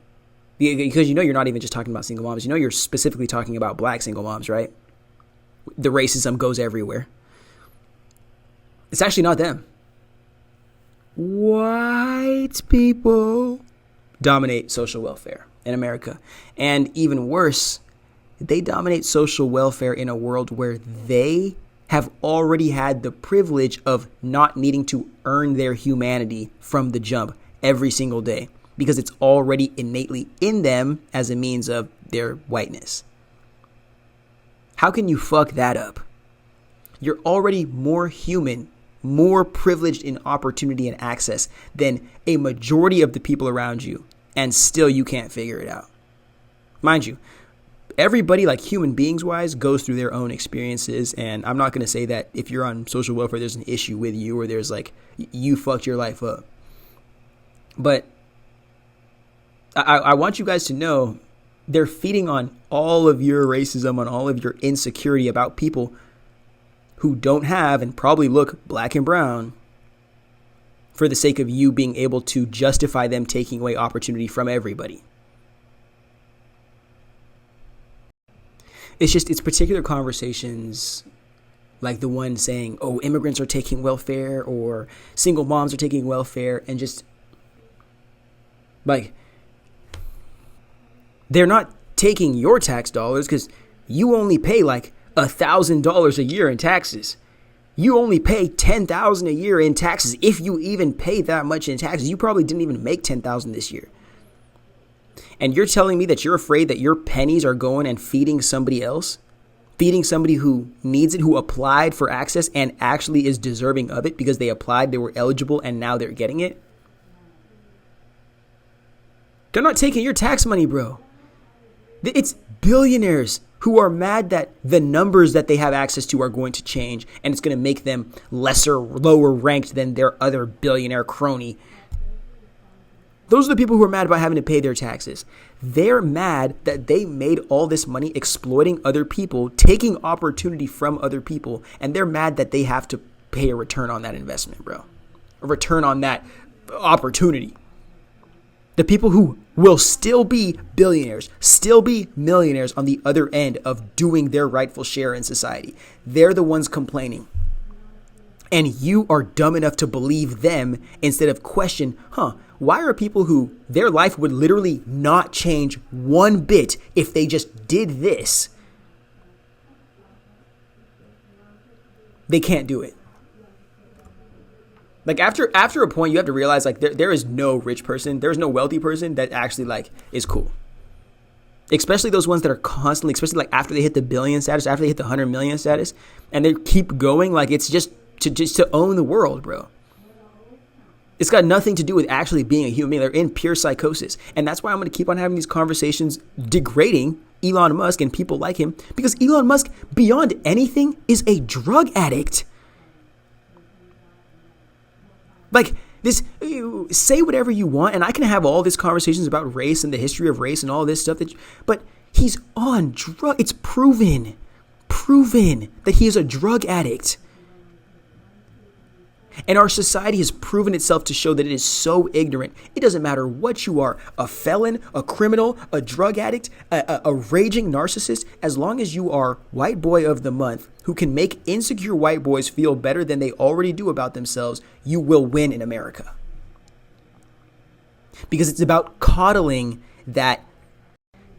Because you know you're not even just talking about single moms. You know you're specifically talking about black single moms, right? The racism goes everywhere. It's actually not them. White people dominate social welfare in America. And even worse, they dominate social welfare in a world where they have already had the privilege of not needing to earn their humanity from the jump every single day, because it's already innately in them as a means of their whiteness. How can you fuck that up? You're already more human, more privileged in opportunity and access than a majority of the people around you, and still you can't figure it out. Mind you, everybody, like human beings wise, goes through their own experiences, and I'm not going to say that if you're on social welfare there's an issue with you or there's like you fucked your life up. But I want you guys to know they're feeding on all of your racism, on all of your insecurity about people who don't have and probably look black and brown for the sake of you being able to justify them taking away opportunity from everybody. It's particular conversations like the one saying, oh, immigrants are taking welfare or single moms are taking welfare, and just like, they're not taking your tax dollars because you only pay like $1,000 a year in taxes. You only pay $10,000 a year in taxes. If you even pay that much in taxes, you probably didn't even make $10,000 this year. And you're telling me that you're afraid that your pennies are going and feeding somebody else, feeding somebody who needs it, who applied for access and actually is deserving of it because they applied, they were eligible, and now they're getting it. They're not taking your tax money, bro. It's billionaires who are mad that the numbers that they have access to are going to change, and it's going to make them lower ranked than their other billionaire crony. Those are the people who are mad about having to pay their taxes. They're mad that they made all this money exploiting other people, taking opportunity from other people, and they're mad that they have to pay a return on that investment, bro. A return on that opportunity. The people who will still be billionaires, still be millionaires on the other end of doing their rightful share in society. They're the ones complaining. And you are dumb enough to believe them instead of question, why are people who their life would literally not change one bit if they just did this? They can't do it. Like after a point, you have to realize like there is no rich person, there's no wealthy person that actually like is cool. Especially those ones that are constantly, especially like after they hit the billion status, after they hit the 100 million status, and they keep going, like it's just to own the world, bro. It's got nothing to do with actually being a human being. They're in pure psychosis. And that's why I'm going to keep on having these conversations degrading Elon Musk and people like him, because Elon Musk, beyond anything, is a drug addict. Like this, say whatever you want, and I can have all these conversations about race and the history of race and all this stuff, but he's on drug. It's proven that he is a drug addict. And our society has proven itself to show that it is so ignorant. It doesn't matter what you are, a felon, a criminal, a drug addict, a raging narcissist, as long as you are white boy of the month who can make insecure white boys feel better than they already do about themselves, you will win in America. Because it's about coddling that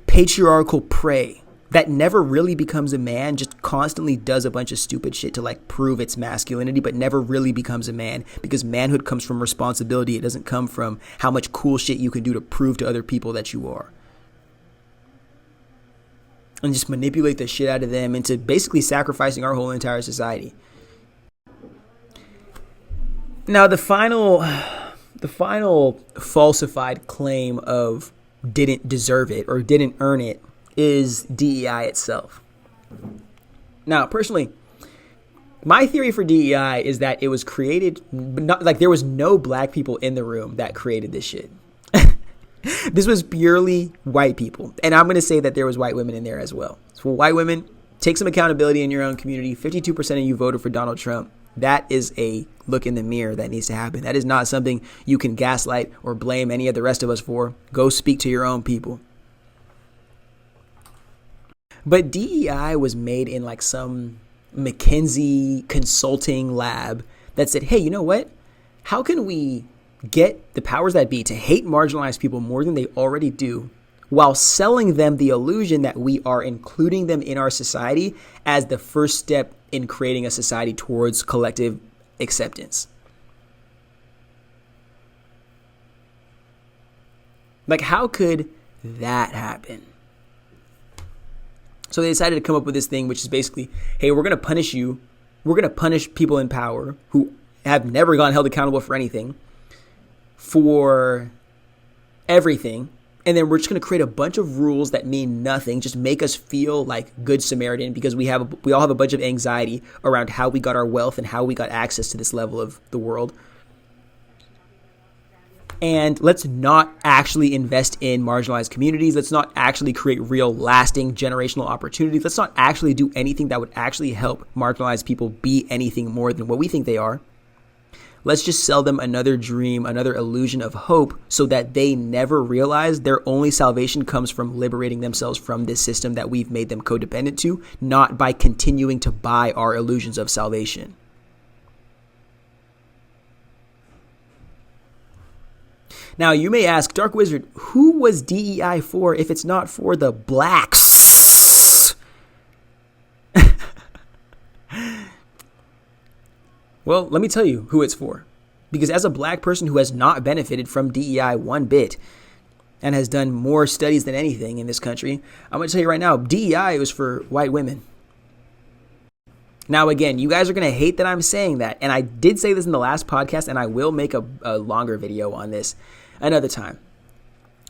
patriarchal prey that never really becomes a man, just constantly does a bunch of stupid shit to like prove its masculinity, but never really becomes a man, because manhood comes from responsibility. It doesn't come from how much cool shit you can do to prove to other people that you are. And just manipulate the shit out of them into basically sacrificing our whole entire society. Now, the final falsified claim of didn't deserve it or didn't earn it is DEI itself. Now, personally, my theory for DEI is that it was created, not like there was no black people in the room that created this shit. This was purely white people. And I'm going to say that there was white women in there as well. So for white women, take some accountability in your own community. 52% of you voted for Donald Trump. That is a look in the mirror that needs to happen. That is not something you can gaslight or blame any of the rest of us for. Go speak to your own people. But DEI was made in like some McKinsey consulting lab that said, hey, you know what? How can we get the powers that be to hate marginalized people more than they already do, while selling them the illusion that we are including them in our society as the first step in creating a society towards collective acceptance? Like, how could that happen? So they decided to come up with this thing, which is basically, hey, we're going to punish you. We're going to punish people in power who have never gone held accountable for anything, for everything. And then we're just going to create a bunch of rules that mean nothing, just make us feel like good Samaritan, because we all have a bunch of anxiety around how we got our wealth and how we got access to this level of the world. And let's not actually invest in marginalized communities. Let's not actually create real lasting generational opportunities. Let's not actually do anything that would actually help marginalized people be anything more than what we think they are. Let's just sell them another dream, another illusion of hope, so that they never realize their only salvation comes from liberating themselves from this system that we've made them codependent to, not by continuing to buy our illusions of salvation. Now, you may ask, Dark Wizard, who was DEI for if it's not for the blacks? Well, let me tell you who it's for. Because as a black person who has not benefited from DEI one bit and has done more studies than anything in this country, I'm going to tell you right now, DEI was for white women. Now, again, you guys are going to hate that I'm saying that. And I did say this in the last podcast, and I will make a longer video on this another time.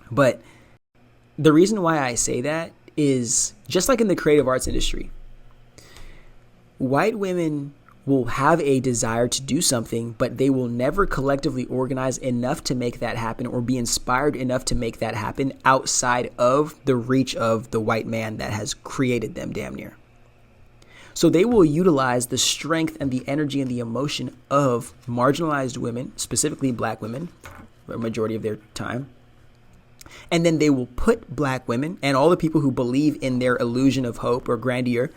But the reason why I say that is just like in the creative arts industry, white women will have a desire to do something, but they will never collectively organize enough to make that happen or be inspired enough to make that happen outside of the reach of the white man that has created them damn near. So they will utilize the strength and the energy and the emotion of marginalized women, specifically black women, for a majority of their time. And then they will put black women and all the people who believe in their illusion of hope or grandeur,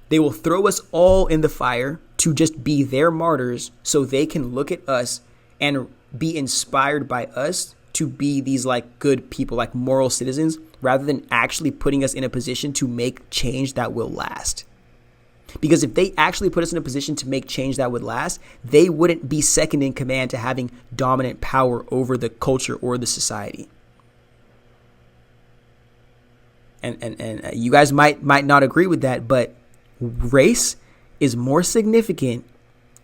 they will throw us all in the fire to just be their martyrs so they can look at us and be inspired by us to be these like good people, like moral citizens, rather than actually putting us in a position to make change that will last. Because if they actually put us in a position to make change that would last, they wouldn't be second in command to having dominant power over the culture or the society. And you guys might not agree with that, but race is more significant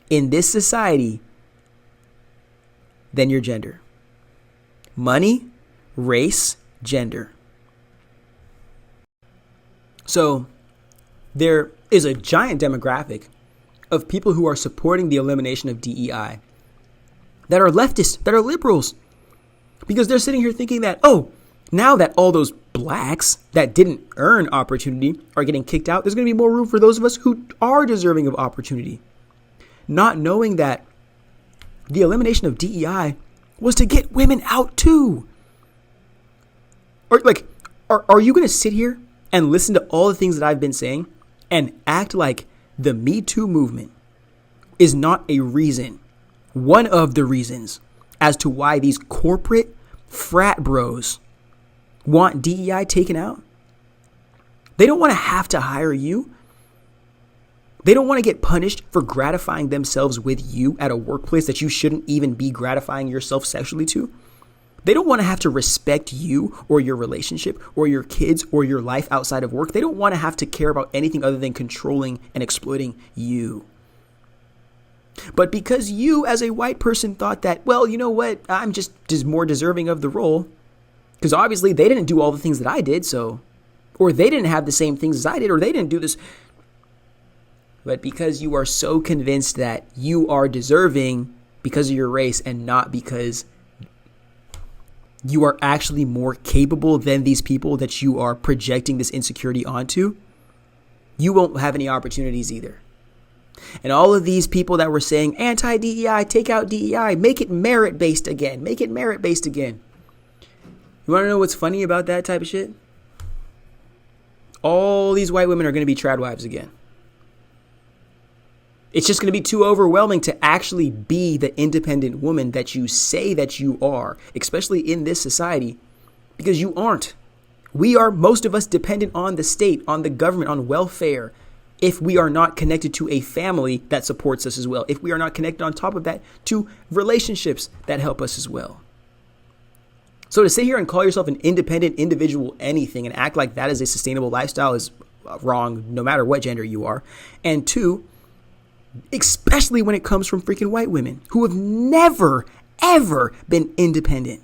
in this society than your gender. Money, race, gender. So there is a giant demographic of people who are supporting the elimination of DEI that are leftists, that are liberals, because they're sitting here thinking that, oh, now that all those blacks that didn't earn opportunity are getting kicked out, there's going to be more room for those of us who are deserving of opportunity. Not knowing that the elimination of DEI was to get women out too. Or like, are you going to sit here and listen to all the things that I've been saying and act like the Me Too movement is not a reason, one of the reasons as to why these corporate frat bros want DEI taken out? They don't want to have to hire you. They don't want to get punished for gratifying themselves with you at a workplace that you shouldn't even be gratifying yourself sexually to. They don't want to have to respect you or your relationship or your kids or your life outside of work. They don't want to have to care about anything other than controlling and exploiting you. But because you as a white person thought that, well, you know what, I'm just more deserving of the role, because obviously they didn't do all the things that I did, so, or they didn't have the same things as I did, or they didn't do this. But because you are so convinced that you are deserving because of your race and not because you are actually more capable than these people that you are projecting this insecurity onto, you won't have any opportunities either. And all of these people that were saying anti-DEI, take out DEI, make it merit-based again, make it merit-based again. You want to know what's funny about that type of shit? All these white women are going to be trad wives again. It's just going to be too overwhelming to actually be the independent woman that you say that you are, especially in this society, because you aren't. We are, most of us, dependent on the state, on the government, on welfare, if we are not connected to a family that supports us as well, if we are not connected on top of that to relationships that help us as well. So to sit here and call yourself an independent individual anything and act like that is a sustainable lifestyle is wrong, no matter what gender you are. And two, especially when it comes from freaking white women who have never, ever been independent.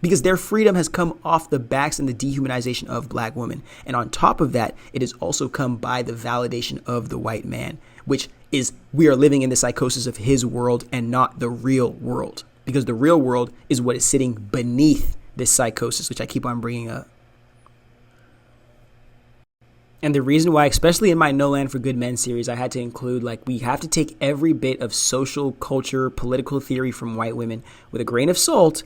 Because their freedom has come off the backs and the dehumanization of black women. And on top of that, it has also come by the validation of the white man, which is we are living in the psychosis of his world and not the real world. because the real world is what is sitting beneath this psychosis, which I keep on bringing up. And the reason why, especially in my No Land for Good Men series, I had to include, like, we have to take every bit of social, culture, political theory from white women with a grain of salt,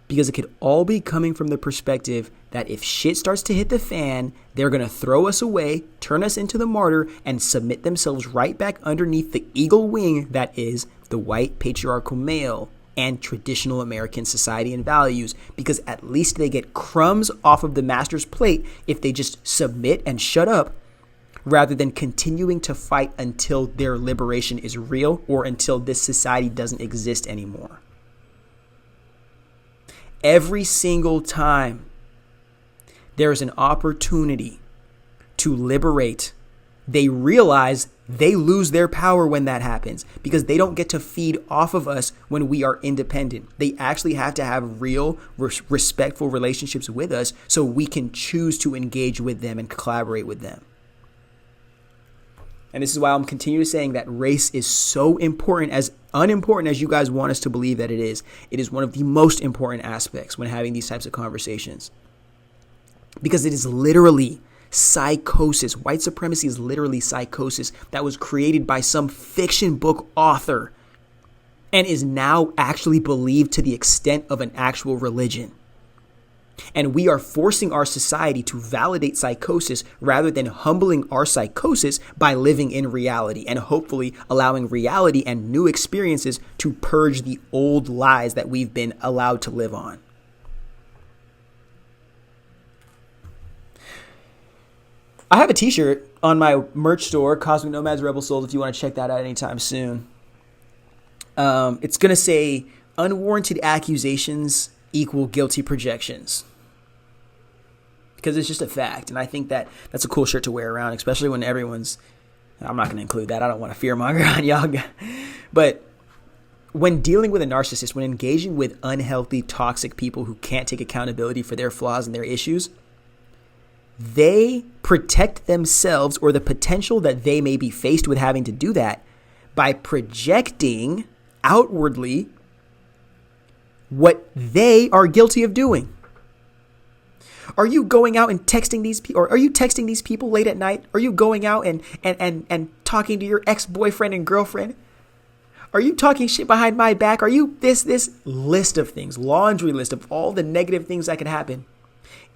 because it could all be coming from the perspective that if shit starts to hit the fan, they're going to throw us away, turn us into the martyr, and submit themselves right back underneath the eagle wing that is the white patriarchal male and traditional American society and values, because at least they get crumbs off of the master's plate if they just submit and shut up, rather than continuing to fight until their liberation is real or until this society doesn't exist anymore. Every single time there is an opportunity to liberate, they realize they lose their power when that happens, because they don't get to feed off of us when we are independent. They actually have to have real, respectful relationships with us so we can choose to engage with them and collaborate with them. And this is why I'm continuing saying that race is so important, as unimportant as you guys want us to believe that it is. It is one of the most important aspects when having these types of conversations, because it is literally psychosis. White supremacy is literally psychosis that was created by some fiction book author and is now actually believed to the extent of an actual religion. And we are forcing our society to validate psychosis rather than humbling our psychosis by living in reality and hopefully allowing reality and new experiences to purge the old lies that we've been allowed to live on. I have a t-shirt on my merch store, Cosmic Nomads Rebel Souls, if you want to check that out anytime soon. It's going to say, unwarranted accusations equal guilty projections. Because it's just a fact. And I think that that's a cool shirt to wear around, especially when everyone's... I'm not going to include that. I don't want to fearmonger on y'all. But when dealing with a narcissist, when engaging with unhealthy, toxic people who can't take accountability for their flaws and their issues, they protect themselves or the potential that they may be faced with having to do that by projecting outwardly what they are guilty of doing. Are you going out and texting these people, or are you texting these people late at night? Are you going out and talking to your ex-boyfriend and girlfriend? Are you talking shit behind my back? Are you this list of things, laundry list of all the negative things that could happen?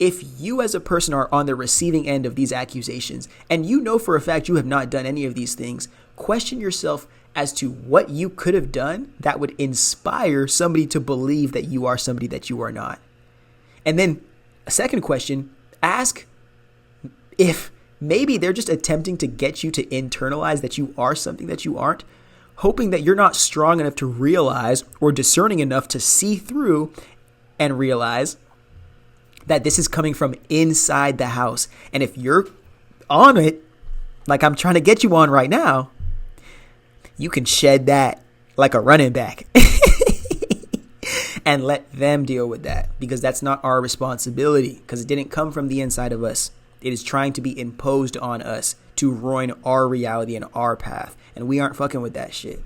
If you as a person are on the receiving end of these accusations, and you know for a fact you have not done any of these things, question yourself as to what you could have done that would inspire somebody to believe that you are somebody that you are not. And then a second question, ask if maybe they're just attempting to get you to internalize that you are something that you aren't, hoping that you're not strong enough to realize or discerning enough to see through and realize that this is coming from inside the house. And if you're on it, like I'm trying to get you on right now, you can shed that like a running back and let them deal with that, because that's not our responsibility, because it didn't come from the inside of us. It is trying to be imposed on us to ruin our reality and our path. And we aren't fucking with that shit.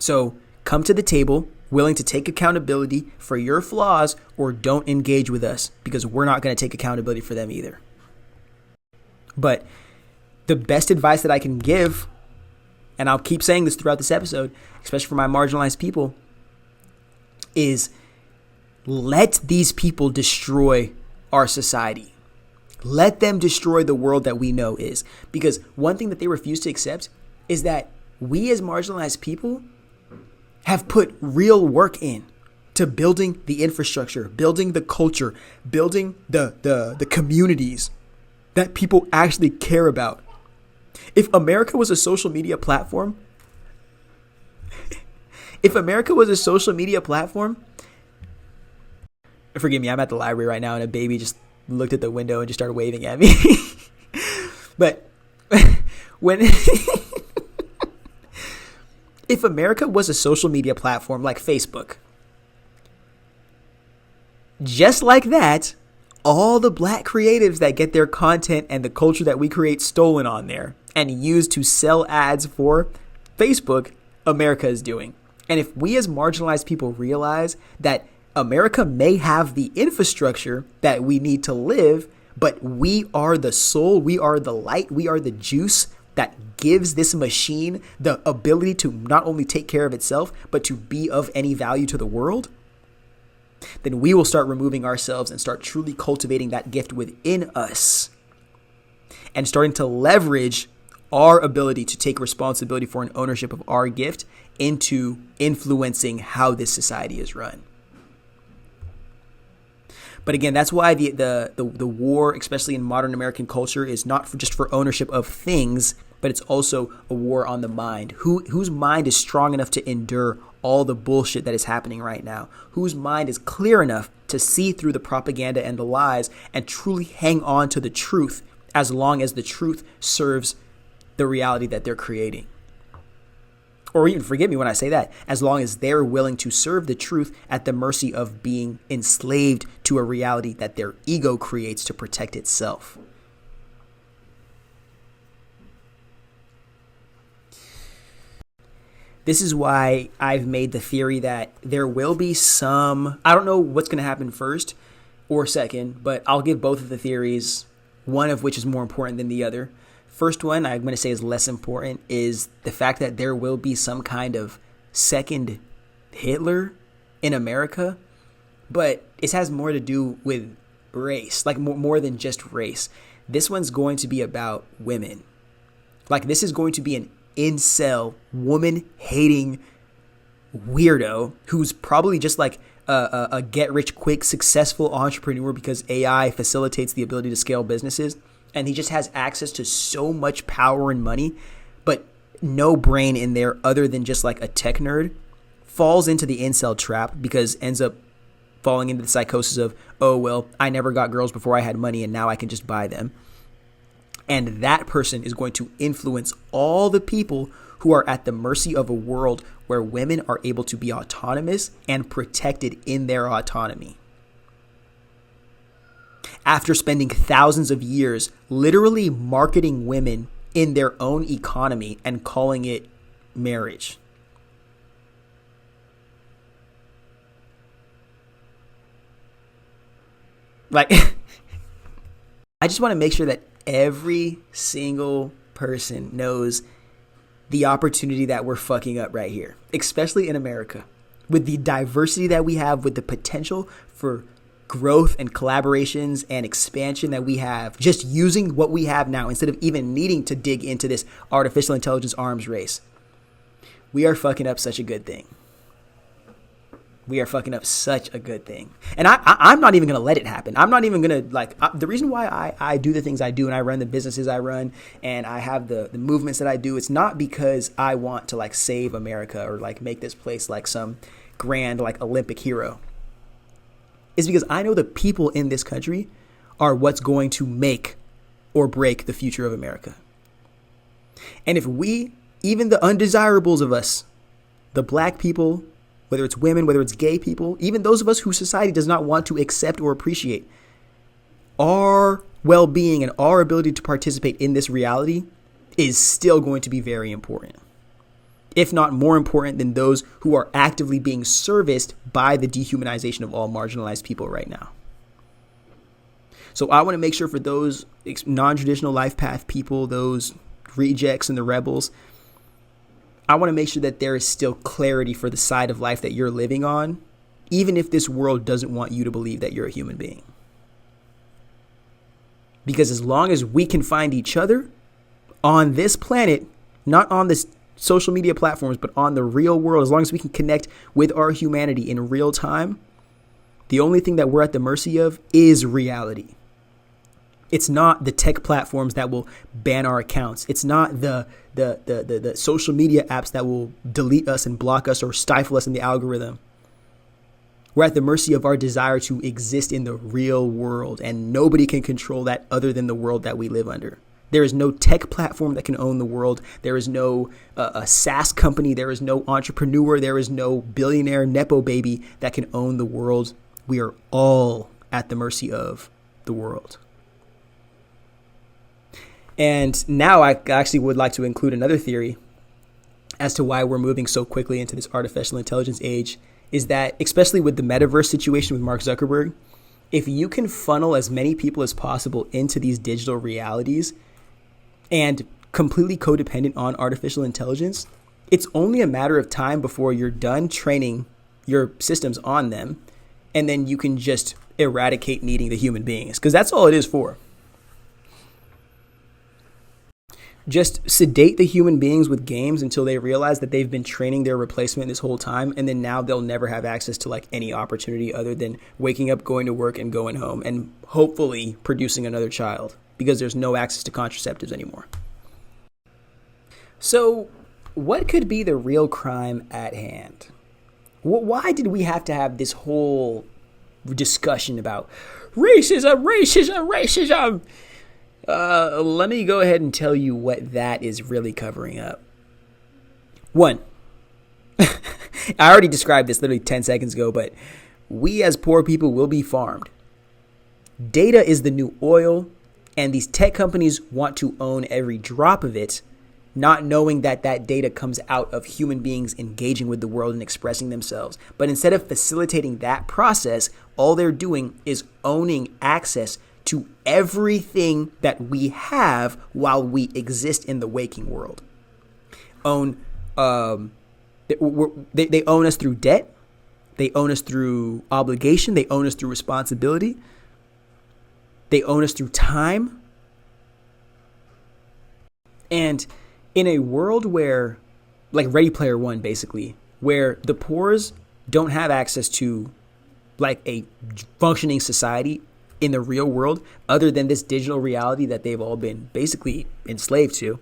So come to the table willing to take accountability for your flaws, or don't engage with us, because we're not going to take accountability for them either. But the best advice that I can give, and I'll keep saying this throughout this episode, especially for my marginalized people, is let these people destroy our society. Let them destroy the world that we know is. Because one thing that they refuse to accept is that we as marginalized people have put real work in to building the infrastructure, building the culture, building the communities that people actually care about. If America was a social media platform, forgive me, I'm at the library right now and a baby just looked at the window and just started waving at me. But when if America was a social media platform like Facebook, just like that, all the black creatives that get their content and the culture that we create stolen on there and used to sell ads for Facebook, America is doing. And if we as marginalized people realize that America may have the infrastructure that we need to live, but we are the soul, we are the light, we are the juice that gives this machine the ability to not only take care of itself, but to be of any value to the world, then we will start removing ourselves and start truly cultivating that gift within us and starting to leverage our ability to take responsibility for an ownership of our gift into influencing how this society is run. But again, that's why the war, especially in modern American culture, is not just for ownership of things, but it's also a war on the mind. Whose mind is strong enough to endure all the bullshit that is happening right now? Whose mind is clear enough to see through the propaganda and the lies and truly hang on to the truth as long as the truth serves the reality that they're creating? Or even, forgive me when I say that, as long as they're willing to serve the truth at the mercy of being enslaved to a reality that their ego creates to protect itself. This is why I've made the theory that there will be some, I don't know what's going to happen first or second, but I'll give both of the theories, one of which is more important than the other. First one I'm going to say is less important is the fact that there will be some kind of second Hitler in America, but it has more to do with race, like more than just race. This one's going to be about women. Like, this is going to be an incel, woman-hating weirdo who's probably just like a get-rich-quick successful entrepreneur because AI facilitates the ability to scale businesses. And he just has access to so much power and money, but no brain in there other than just like a tech nerd, falls into the incel trap because ends up falling into the psychosis of, oh, well, I never got girls before I had money and now I can just buy them. And that person is going to influence all the people who are at the mercy of a world where women are able to be autonomous and protected in their autonomy. After spending thousands of years literally marketing women in their own economy and calling it marriage. Like, I just want to make sure that every single person knows the opportunity that we're fucking up right here, especially in America, with the diversity that we have, with the potential for growth and collaborations and expansion that we have, just using what we have now instead of even needing to dig into this artificial intelligence arms race. We are fucking up such a good thing. We are fucking up such a good thing. And I'm not even going to let it happen. I'm not even going to, the reason why I do the things I do and I run the businesses I run and I have the movements that I do, it's not because I want to save America or make this place like some grand Olympic hero. It's because I know the people in this country are what's going to make or break the future of America. And if we, even the undesirables of us, the black people, whether it's women, whether it's gay people, even those of us who society does not want to accept or appreciate, our well-being and our ability to participate in this reality is still going to be very important, if not more important than those who are actively being serviced by the dehumanization of all marginalized people right now. So I want to make sure for those non-traditional life path people, those rejects and the rebels, I want to make sure that there is still clarity for the side of life that you're living on, even if this world doesn't want you to believe that you're a human being. Because as long as we can find each other on this planet, not on this social media platforms, but on the real world, as long as we can connect with our humanity in real time, the only thing that we're at the mercy of is reality. It's not the tech platforms that will ban our accounts. It's not the social media apps that will delete us and block us or stifle us in the algorithm. We're at the mercy of our desire to exist in the real world, and nobody can control that other than the world that we live under. There is no tech platform that can own the world. There is no a SaaS company. There is no entrepreneur. There is no billionaire Nepo baby that can own the world. We are all at the mercy of the world. And now I actually would like to include another theory. as to why we're moving so quickly into this artificial intelligence age is that, especially with the metaverse situation with Mark Zuckerberg, if you can funnel as many people as possible into these digital realities and completely codependent on artificial intelligence, it's only a matter of time before you're done training your systems on them, and then you can just eradicate needing the human beings, because that's all it is for. Just sedate the human beings with games until they realize that they've been training their replacement this whole time, and then now they'll never have access to like any opportunity other than waking up, going to work, and going home, and hopefully producing another child, because there's no access to contraceptives anymore. So what could be the real crime at hand? Why did we have to have this whole discussion about racism? Let me go ahead and tell you what that is really covering up. One, I already described this literally 10 seconds ago, but we as poor people will be farmed. Data is the new oil, and these tech companies want to own every drop of it, not knowing that that data comes out of human beings engaging with the world and expressing themselves. But instead of facilitating that process, all they're doing is owning access to everything that we have while we exist in the waking world. They own us through debt. They own us through obligation. They own us through responsibility. They own us through time. And in a world where, like Ready Player One, basically, where the poors don't have access to like a functioning society in the real world, other than this digital reality that they've all been basically enslaved to,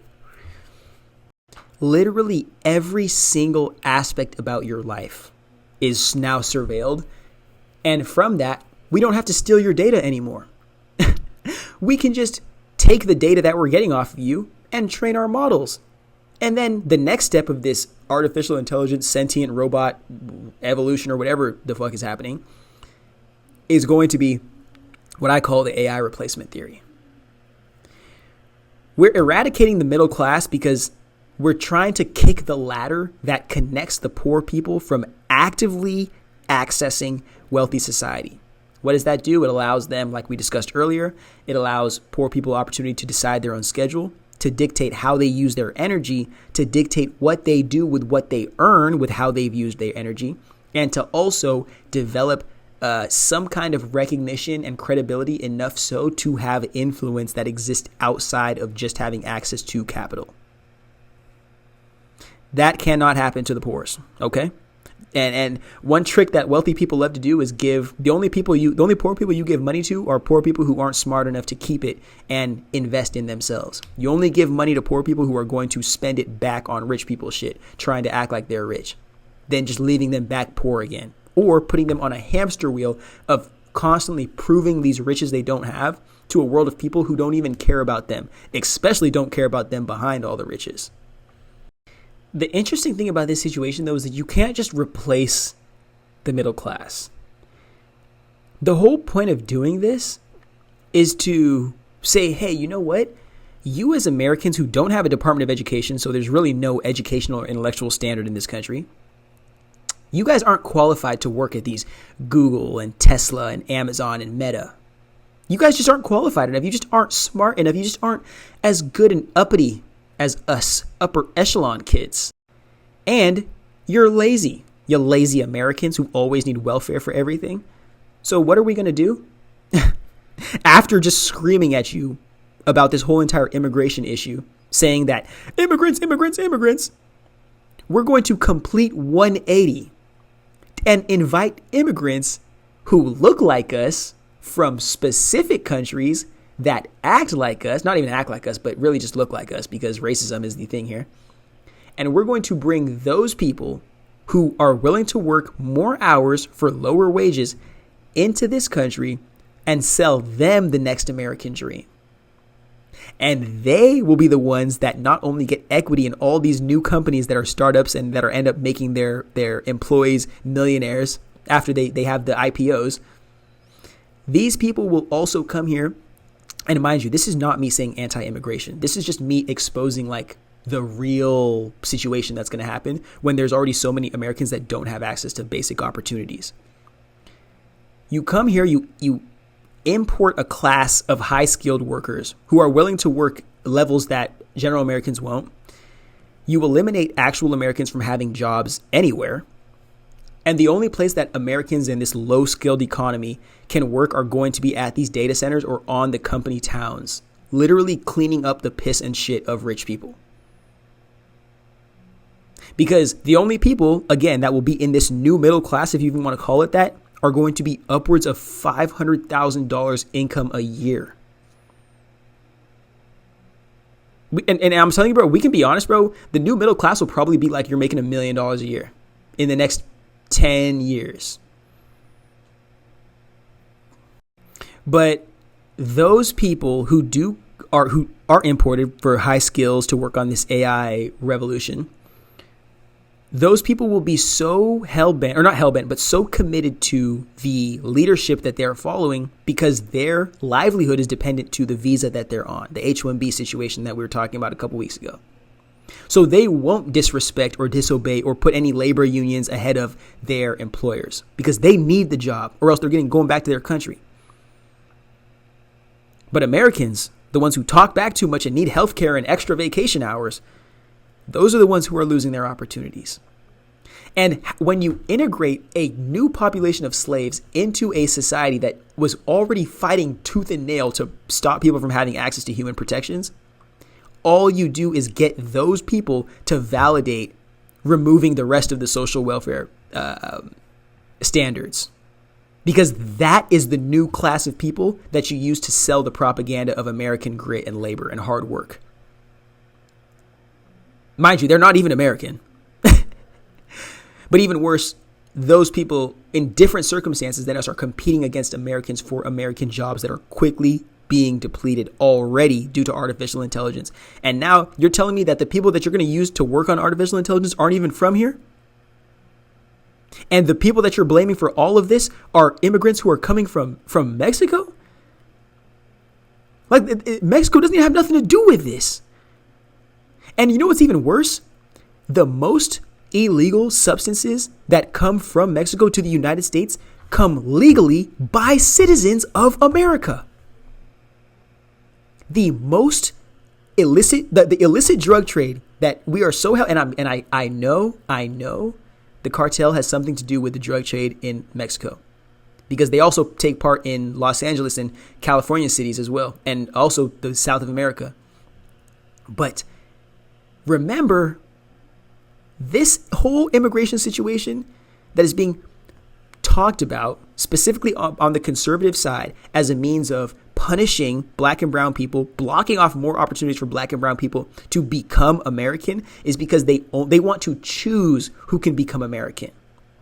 literally every single aspect about your life is now surveilled. And from that, we don't have to steal your data anymore. We can just take the data that we're getting off of you and train our models. And then the next step of this artificial intelligence, sentient robot evolution, or whatever the fuck is happening, is going to be what I call the AI replacement theory. We're eradicating the middle class because we're trying to kick the ladder that connects the poor people from actively accessing wealthy society. What does that do? It allows them, like we discussed earlier, it allows poor people opportunity to decide their own schedule, to dictate how they use their energy, to dictate what they do with what they earn with how they've used their energy, and to also develop some kind of recognition and credibility enough so to have influence that exists outside of just having access to capital. That cannot happen to the poors, okay? And one trick that wealthy people love to do is give the only poor people you give money to are poor people who aren't smart enough to keep it and invest in themselves. You only give money to poor people who are going to spend it back on rich people shit, trying to act like they're rich, then just leaving them back poor again, or putting them on a hamster wheel of constantly proving these riches they don't have to a world of people who don't even care about them, especially don't care about them behind all the riches. The interesting thing about this situation, though, is that you can't just replace the middle class. The whole point of doing this is to say, hey, you know what? You as Americans who don't have a Department of Education, so there's really no educational or intellectual standard in this country, you guys aren't qualified to work at these Google and Tesla and Amazon and Meta. You guys just aren't qualified enough. You just aren't smart enough. You just aren't as good and uppity as us upper echelon kids. And you're lazy. You lazy Americans who always need welfare for everything. So what are we going to do? After just screaming at you about this whole entire immigration issue, saying that immigrants, we're going to complete 180 and invite immigrants who look like us from specific countries that act like us, not even act like us, but really just look like us, because racism is the thing here. And we're going to bring those people who are willing to work more hours for lower wages into this country and sell them the next American dream. And they will be the ones that not only get equity in all these new companies that are startups and that are end up making their employees millionaires after they have the IPOs. These people will also come here. And mind you, this is not me saying anti-immigration. This is just me exposing like the real situation that's going to happen when there's already so many Americans that don't have access to basic opportunities. You come here, you import a class of high-skilled workers who are willing to work levels that general Americans won't. You eliminate actual Americans from having jobs anywhere. And the only place that Americans in this low-skilled economy can work are going to be at these data centers or on the company towns, literally cleaning up the piss and shit of rich people. Because the only people, again, that will be in this new middle class, if you even want to call it that, are going to be upwards of $500,000 income a year. And I'm telling you, bro, we can be honest, bro. The new middle class will probably be like you're making $1 million a year in the next 10 years. But those people who are imported for high skills to work on this AI revolution, those people will be so hell-bent, or not hell-bent, but so committed to the leadership that they're following because their livelihood is dependent to the visa that they're on, the H-1B situation that we were talking about a couple weeks ago. So they won't disrespect or disobey or put any labor unions ahead of their employers because they need the job or else they're going back to their country. But Americans, the ones who talk back too much and need healthcare and extra vacation hours, those are the ones who are losing their opportunities. And when you integrate a new population of slaves into a society that was already fighting tooth and nail to stop people from having access to human protections, all you do is get those people to validate removing the rest of the social welfare standards. Because that is the new class of people that you use to sell the propaganda of American grit and labor and hard work. Mind you, they're not even American. But even worse, those people in different circumstances than us are competing against Americans for American jobs that are quickly being depleted already due to artificial intelligence. And now you're telling me that the people that you're going to use to work on artificial intelligence aren't even from here? And the people that you're blaming for all of this are immigrants who are coming from Mexico? Like, Mexico doesn't even have nothing to do with this. And you know what's even worse? The most illegal substances that come from Mexico to the United States come legally by citizens of America. The most illicit, the illicit drug trade that we are so I know the cartel has something to do with the drug trade in Mexico because they also take part in Los Angeles and California cities as well, and also the South of America. But remember, this whole immigration situation that is being talked about specifically on the conservative side as a means of punishing black and brown people, blocking off more opportunities for black and brown people to become American is because they want to choose who can become American.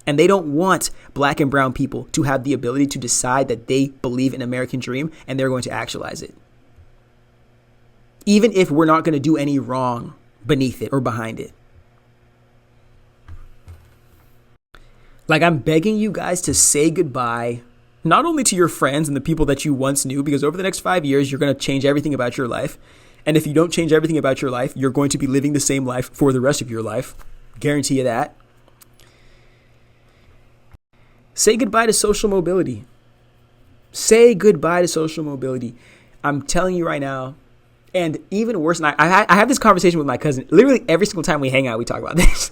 And they don't want black and brown people to have the ability to decide that they believe in American dream and they're going to actualize it. Even if we're not going to do any wrong beneath it or behind it. Like, I'm begging you guys to say goodbye, not only to your friends and the people that you once knew, because over the next 5 years, you're going to change everything about your life. And if you don't change everything about your life, you're going to be living the same life for the rest of your life. Guarantee you that. Say goodbye to social mobility. Say goodbye to social mobility. I'm telling you right now. And even worse, and I have this conversation with my cousin. Literally every single time we hang out, we talk about this.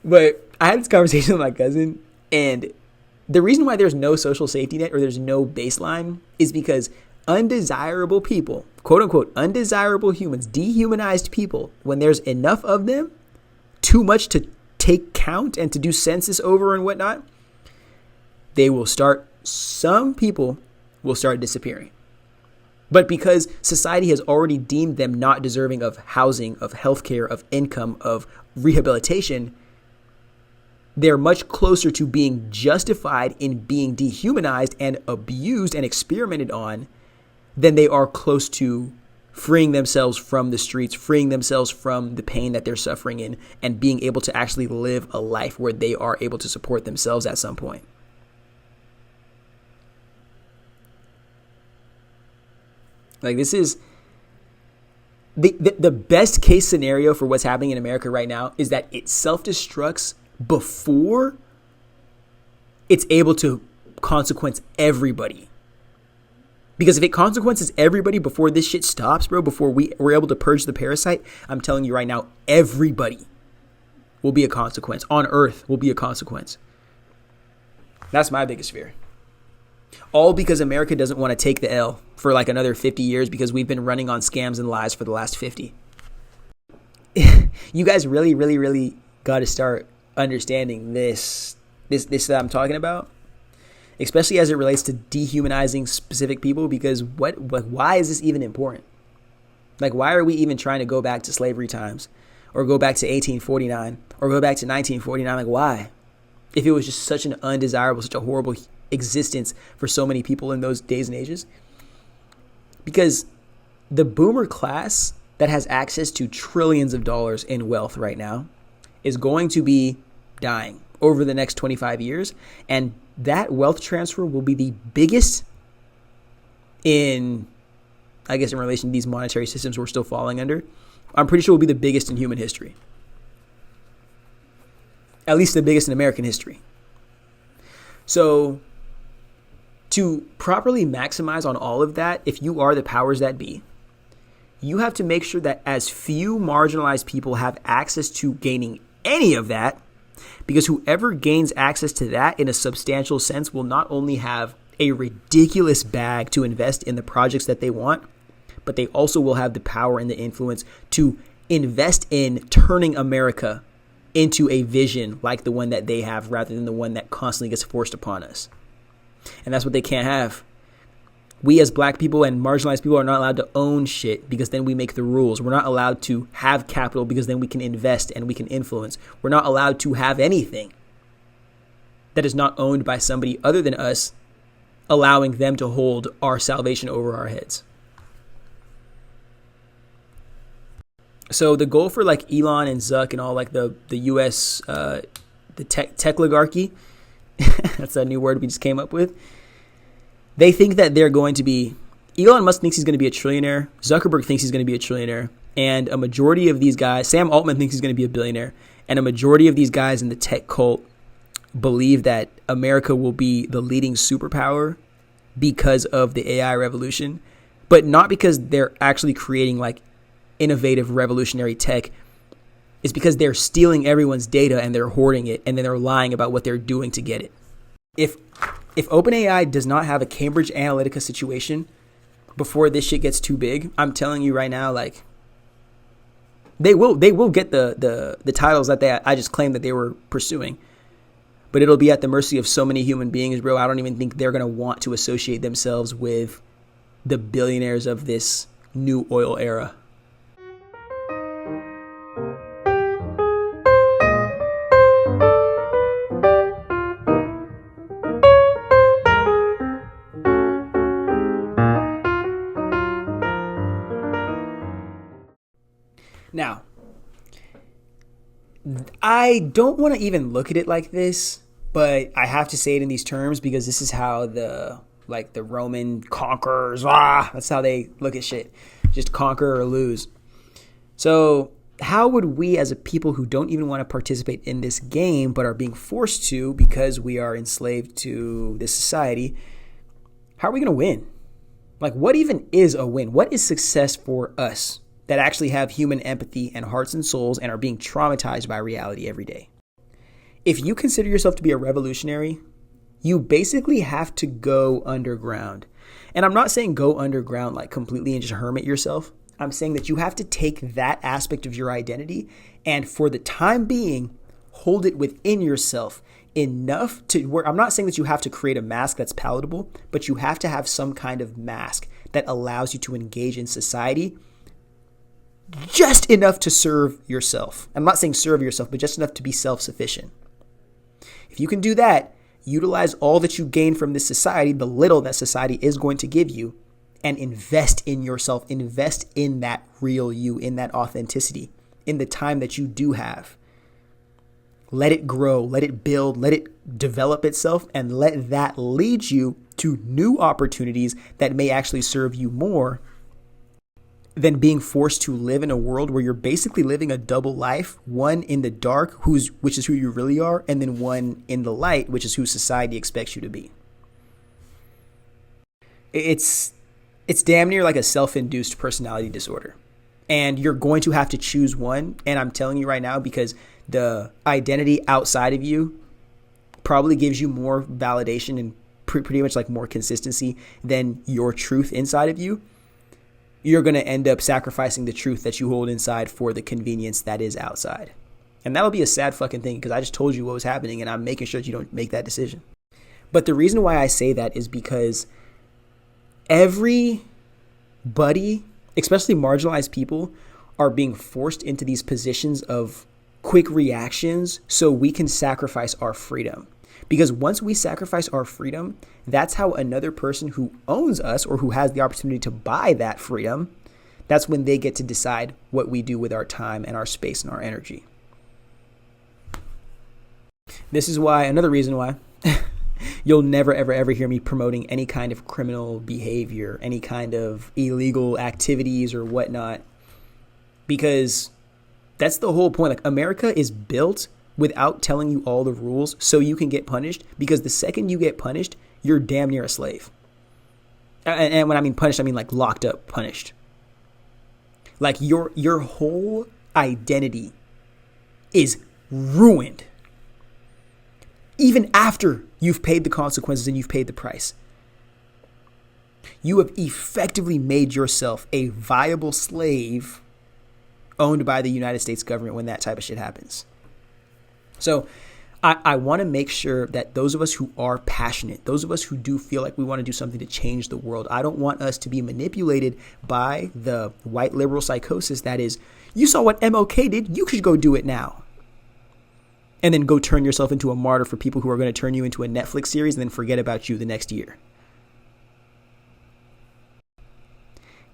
But I had this conversation with my cousin, and the reason why there's no social safety net or there's no baseline is because undesirable people, quote unquote, undesirable humans, dehumanized people, when there's enough of them, too much to take count and to do census over and whatnot, some people will start disappearing. But because society has already deemed them not deserving of housing, of healthcare, of income, of rehabilitation, they're much closer to being justified in being dehumanized and abused and experimented on than they are close to freeing themselves from the streets, freeing themselves from the pain that they're suffering in, and being able to actually live a life where they are able to support themselves at some point. Like, this is The best case scenario for what's happening in America right now is that it self-destructs before it's able to consequence everybody. Because if it consequences everybody before this shit stops, bro, before we're able to purge the parasite, I'm telling you right now, everybody will be a consequence. On Earth will be a consequence. That's my biggest fear. All because America doesn't want to take the L for like another 50 years because we've been running on scams and lies for the last 50. You guys really, really, really got to start understanding this that I'm talking about, especially as it relates to dehumanizing specific people, because why is this even important? Like, why are we even trying to go back to slavery times or go back to 1849 or go back to 1949? Like, why? If it was just such an undesirable, such a horrible existence for so many people in those days and ages. Because the boomer class that has access to trillions of dollars in wealth right now is going to be dying over the next 25 years. And that wealth transfer will be the biggest in relation to these monetary systems we're still falling under. I'm pretty sure will be the biggest in human history. At least the biggest in American history. So to properly maximize on all of that, if you are the powers that be, you have to make sure that as few marginalized people have access to gaining any of that, because whoever gains access to that in a substantial sense will not only have a ridiculous bag to invest in the projects that they want, but they also will have the power and the influence to invest in turning America into a vision like the one that they have rather than the one that constantly gets forced upon us. And that's what they can't have. We as black people and marginalized people are not allowed to own shit because then we make the rules. We're not allowed to have capital because then we can invest and we can influence. We're not allowed to have anything that is not owned by somebody other than us, allowing them to hold our salvation over our heads. So the goal for like Elon and Zuck and all like the US, the tech oligarchy, that's a new word we just came up with. They think that they're going to be, Elon Musk thinks he's going to be a trillionaire. Zuckerberg thinks he's going to be a trillionaire. And a majority of these guys, Sam Altman thinks he's going to be a billionaire. And a majority of these guys in the tech cult believe that America will be the leading superpower because of the AI revolution. But not because they're actually creating like innovative revolutionary tech. It's because they're stealing everyone's data and they're hoarding it. And then they're lying about what they're doing to get it. If OpenAI does not have a Cambridge Analytica situation before this shit gets too big, I'm telling you right now, like they will get the titles that I just claimed that they were pursuing, but it'll be at the mercy of so many human beings, bro. I don't even think they're gonna want to associate themselves with the billionaires of this new oil era. Now, I don't want to even look at it like this, but I have to say it in these terms because this is how the Roman conquerors, that's how they look at shit. Just conquer or lose. So how would we as a people who don't even want to participate in this game but are being forced to because we are enslaved to this society, how are we going to win? Like, what even is a win? What is success for us that actually have human empathy and hearts and souls and are being traumatized by reality every day? If you consider yourself to be a revolutionary, you basically have to go underground. And I'm not saying go underground like completely and just hermit yourself. I'm saying that you have to take that aspect of your identity and for the time being, hold it within yourself enough to where I'm not saying that you have to create a mask that's palatable, but you have to have some kind of mask that allows you to engage in society just enough to serve yourself. I'm not saying serve yourself, but just enough to be self-sufficient. If you can do that, utilize all that you gain from this society, the little that society is going to give you, and invest in yourself. Invest in that real you, in that authenticity, in the time that you do have. Let it grow, let it build, let it develop itself, and let that lead you to new opportunities that may actually serve you more than being forced to live in a world where you're basically living a double life, one in the dark, which is who you really are, and then one in the light, which is who society expects you to be. It's damn near like a self-induced personality disorder. And you're going to have to choose one. And I'm telling you right now, because the identity outside of you probably gives you more validation and pretty much like more consistency than your truth inside of you. You're going to end up sacrificing the truth that you hold inside for the convenience that is outside. And that'll be a sad fucking thing, because I just told you what was happening and I'm making sure that you don't make that decision. But the reason why I say that is because everybody, especially marginalized people, are being forced into these positions of quick reactions so we can sacrifice our freedom. Because once we sacrifice our freedom, that's how another person who owns us or who has the opportunity to buy that freedom, that's when they get to decide what we do with our time and our space and our energy. This is why, another reason why, you'll never, ever, ever hear me promoting any kind of criminal behavior, any kind of illegal activities or whatnot, because that's the whole point. Like, America is built without telling you all the rules so you can get punished, because the second you get punished, you're damn near a slave. And when I mean punished, I mean like locked up, punished. Like your whole identity is ruined. Even after you've paid the consequences and you've paid the price. You have effectively made yourself a viable slave owned by the United States government when that type of shit happens. So I want to make sure that those of us who are passionate, those of us who do feel like we want to do something to change the world, I don't want us to be manipulated by the white liberal psychosis that is, you saw what MLK did, you could go do it now. And then go turn yourself into a martyr for people who are going to turn you into a Netflix series and then forget about you the next year.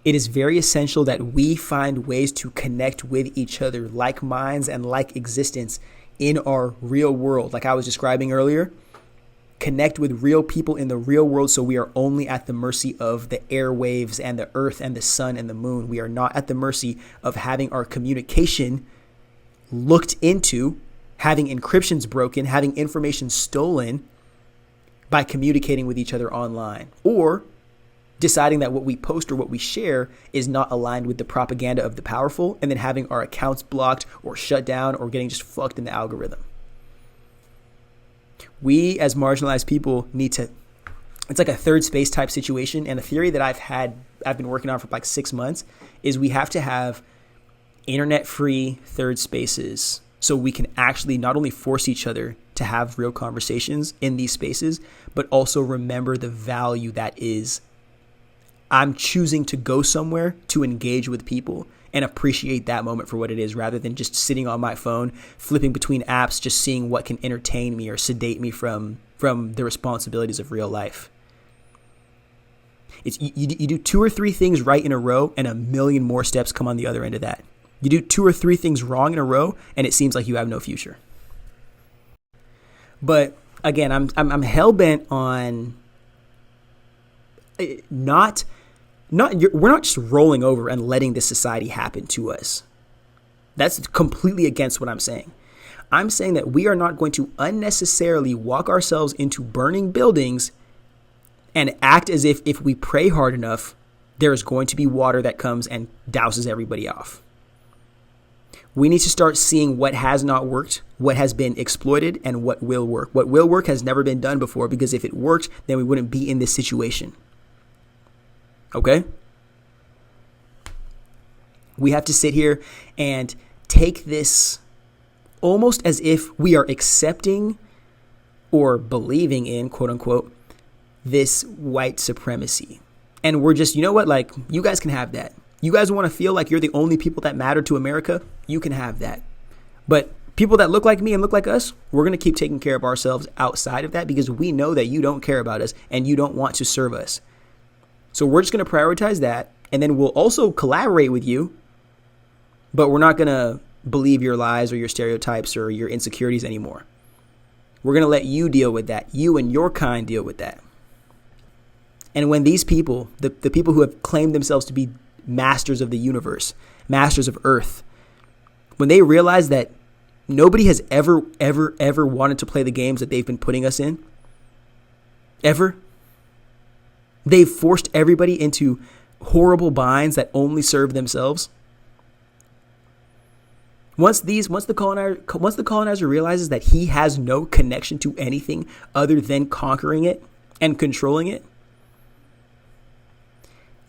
It is very essential that we find ways to connect with each other, like minds and like existence, in our real world. Like I was describing earlier, connect with real people in the real world so we are only at the mercy of the airwaves and the earth and the sun and the moon. We are not at the mercy of having our communication looked into, having encryptions broken, having information stolen by communicating with each other online, or deciding that what we post or what we share is not aligned with the propaganda of the powerful, and then having our accounts blocked or shut down or getting just fucked in the algorithm. We as marginalized people need to, it's like a third space type situation. And the theory that I've been working on for like 6 months is we have to have internet free third spaces so we can actually not only force each other to have real conversations in these spaces, but also remember the value that is I'm choosing to go somewhere to engage with people and appreciate that moment for what it is, rather than just sitting on my phone, flipping between apps, just seeing what can entertain me or sedate me from the responsibilities of real life. It's you do 2 or 3 things right in a row and a million more steps come on the other end of that. You do 2 or 3 things wrong in a row and it seems like you have no future. But again, I'm hell-bent on we're not just rolling over and letting this society happen to us. That's completely against what I'm saying. I'm saying that we are not going to unnecessarily walk ourselves into burning buildings and act as if we pray hard enough, there is going to be water that comes and douses everybody off. We need to start seeing what has not worked, what has been exploited, and what will work. What will work has never been done before, because if it worked, then we wouldn't be in this situation. Okay? We have to sit here and take this almost as if we are accepting or believing in, quote unquote, this white supremacy. And we're just, you know what, like, you guys can have that. You guys want to feel like you're the only people that matter to America? You can have that. But people that look like me and look like us, we're going to keep taking care of ourselves outside of that, because we know that you don't care about us and you don't want to serve us. So we're just going to prioritize that, and then we'll also collaborate with you, but we're not going to believe your lies or your stereotypes or your insecurities anymore. We're going to let you deal with that. You and your kind deal with that. And when these people, the people who have claimed themselves to be masters of the universe, masters of Earth, when they realize that nobody has ever wanted to play the games that they've been putting us in, ever, they've forced everybody into horrible binds that only serve themselves. Once the colonizer realizes that he has no connection to anything other than conquering it and controlling it,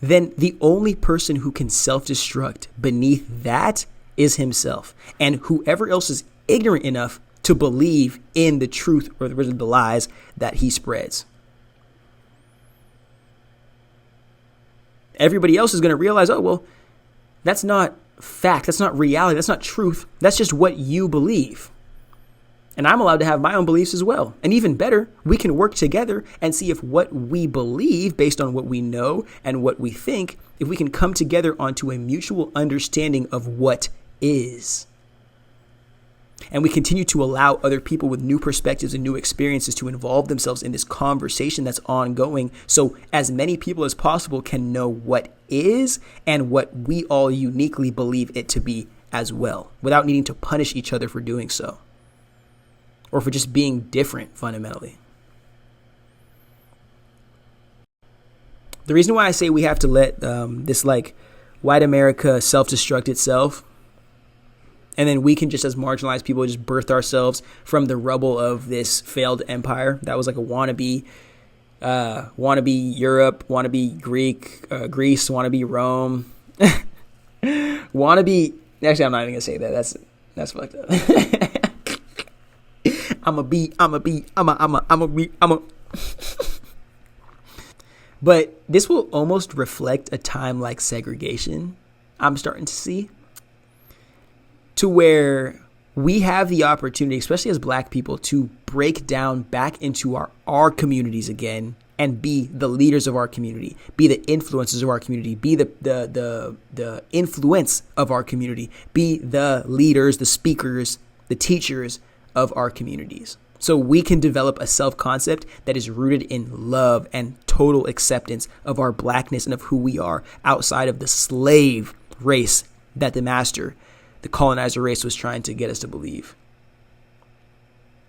then the only person who can self-destruct beneath that is himself, and whoever else is ignorant enough to believe in the truth or the lies that he spreads. Everybody else is going to realize, oh, well, that's not fact. That's not reality. That's not truth. That's just what you believe. And I'm allowed to have my own beliefs as well. And even better, we can work together and see if what we believe based on what we know and what we think, if we can come together onto a mutual understanding of what is. And we continue to allow other people with new perspectives and new experiences to involve themselves in this conversation that's ongoing, so as many people as possible can know what is and what we all uniquely believe it to be as well, without needing to punish each other for doing so, or for just being different fundamentally. The reason why I say we have to let this white America self-destruct itself, and then we can just, as marginalized people, just birth ourselves from the rubble of this failed empire that was like a wannabe Europe, wannabe Greece, wannabe Rome, wannabe. Actually, I'm not even gonna say that. That's fucked up. But this will almost reflect a time like segregation. I'm starting to see. To where we have the opportunity, especially as Black people, to break down back into our communities again and be the leaders of our community, be the influencers of our community, be the influence of our community, be the leaders, the speakers, the teachers of our communities. So we can develop a self-concept that is rooted in love and total acceptance of our Blackness and of who we are outside of the slave race that the colonizer race was trying to get us to believe.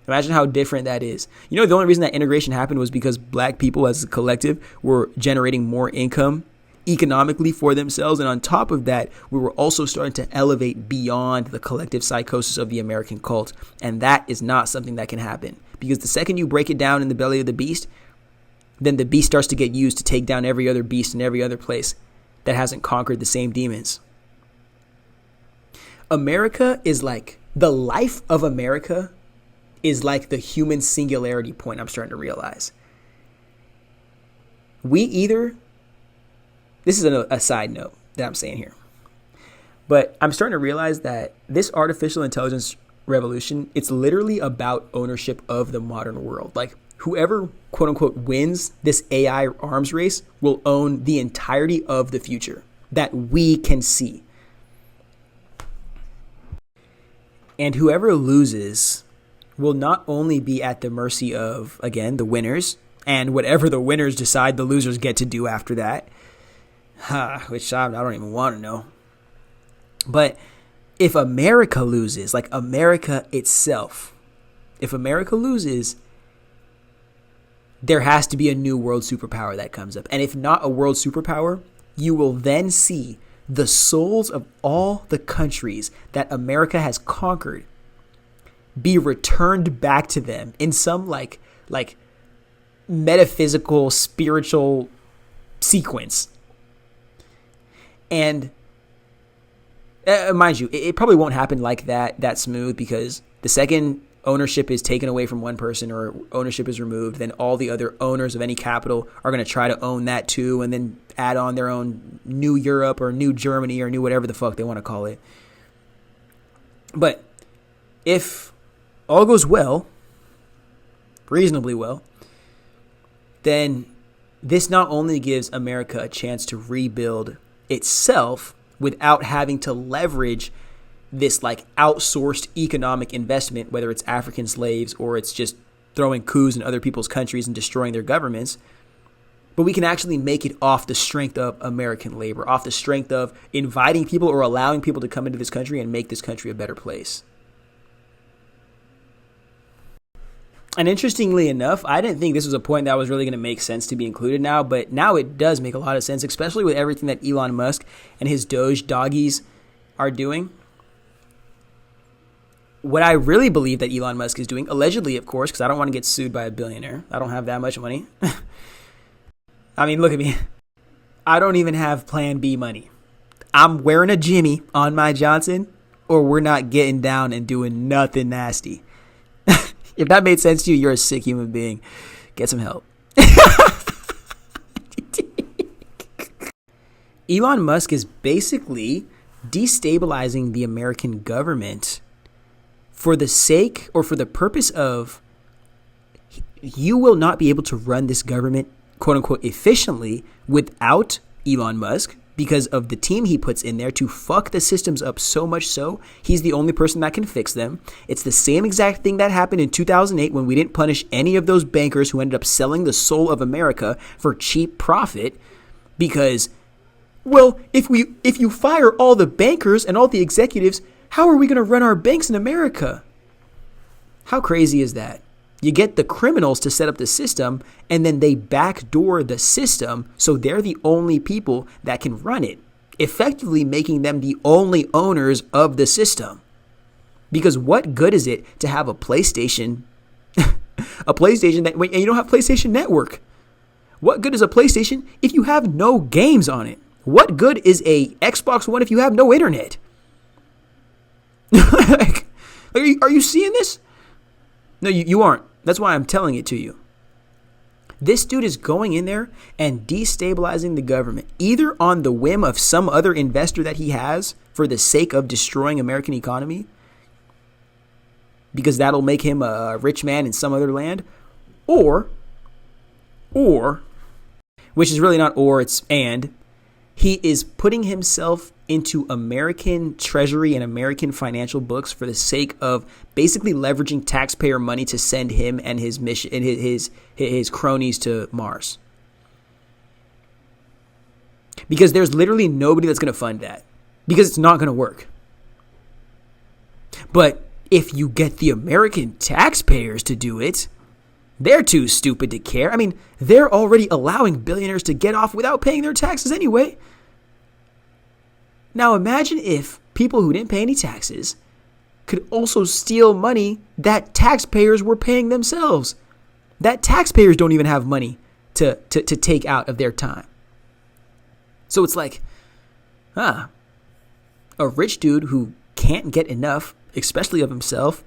Imagine how different that is. You know, the only reason that integration happened was because Black people as a collective were generating more income economically for themselves. And on top of that, we were also starting to elevate beyond the collective psychosis of the American cult. And that is not something that can happen, because the second you break it down in the belly of the beast, then the beast starts to get used to take down every other beast in every other place that hasn't conquered the same demons. America is like, the life of America is like the human singularity point I'm starting to realize. This is a side note that I'm saying here, but I'm starting to realize that this artificial intelligence revolution, it's literally about ownership of the modern world. Like, whoever, quote unquote, wins this AI arms race will own the entirety of the future that we can see. And whoever loses will not only be at the mercy of, again, the winners, and whatever the winners decide the losers get to do after that, which I don't even want to know. But if America loses, like America itself, if America loses, there has to be a new world superpower that comes up. And if not a world superpower, you will then see the souls of all the countries that America has conquered be returned back to them in some like metaphysical, spiritual sequence. And mind you, it probably won't happen like that smooth, because the second ownership is taken away from one person or ownership is removed, then all the other owners of any capital are going to try to own that too, and then add on their own new Europe or new Germany or new whatever the fuck they want to call it. But if all goes well, reasonably well, then this not only gives America a chance to rebuild itself without having to leverage this like outsourced economic investment, whether it's African slaves or it's just throwing coups in other people's countries and destroying their governments, but we can actually make it off the strength of American labor, off the strength of inviting people or allowing people to come into this country and make this country a better place. And interestingly enough, I didn't think this was a point that was really going to make sense to be included now, but now it does make a lot of sense, especially with everything that Elon Musk and his Doge doggies are doing. What I really believe that Elon Musk is doing, allegedly, of course, because I don't want to get sued by a billionaire. I don't have that much money. I mean, look at me. I don't even have plan B money. I'm wearing a Jimmy on my Johnson, or we're not getting down and doing nothing nasty. If that made sense to you, you're a sick human being. Get some help. Elon Musk is basically destabilizing the American government for the sake or for the purpose of you will not be able to run this government, quote unquote, efficiently without Elon Musk, because of the team he puts in there to fuck the systems up so much so he's the only person that can fix them. It's the same exact thing that happened in 2008 when we didn't punish any of those bankers who ended up selling the soul of America for cheap profit because, well, if you fire all the bankers and all the executives, how are we going to run our banks in America? How crazy is that? You get the criminals to set up the system, and then they backdoor the system, so they're the only people that can run it, effectively making them the only owners of the system. Because what good is it to have a PlayStation, a PlayStation that, and you don't have PlayStation Network? What good is a PlayStation if you have no games on it? What good is a Xbox One if you have no internet? Like, are you seeing this? No, you aren't. That's why I'm telling it to you. This dude is going in there and destabilizing the government, either on the whim of some other investor that he has for the sake of destroying American economy, because that'll make him a rich man in some other land, or, which is really not or, it's and, he is putting himself into American treasury and American financial books for the sake of basically leveraging taxpayer money to send him and his mission and his cronies to Mars. Because there's literally nobody that's going to fund that, because it's not going to work. But if you get the American taxpayers to do it, they're too stupid to care. I mean, they're already allowing billionaires to get off without paying their taxes anyway. Now imagine if people who didn't pay any taxes could also steal money that taxpayers were paying themselves. That taxpayers don't even have money to take out of their time. So it's like, a rich dude who can't get enough, especially of himself,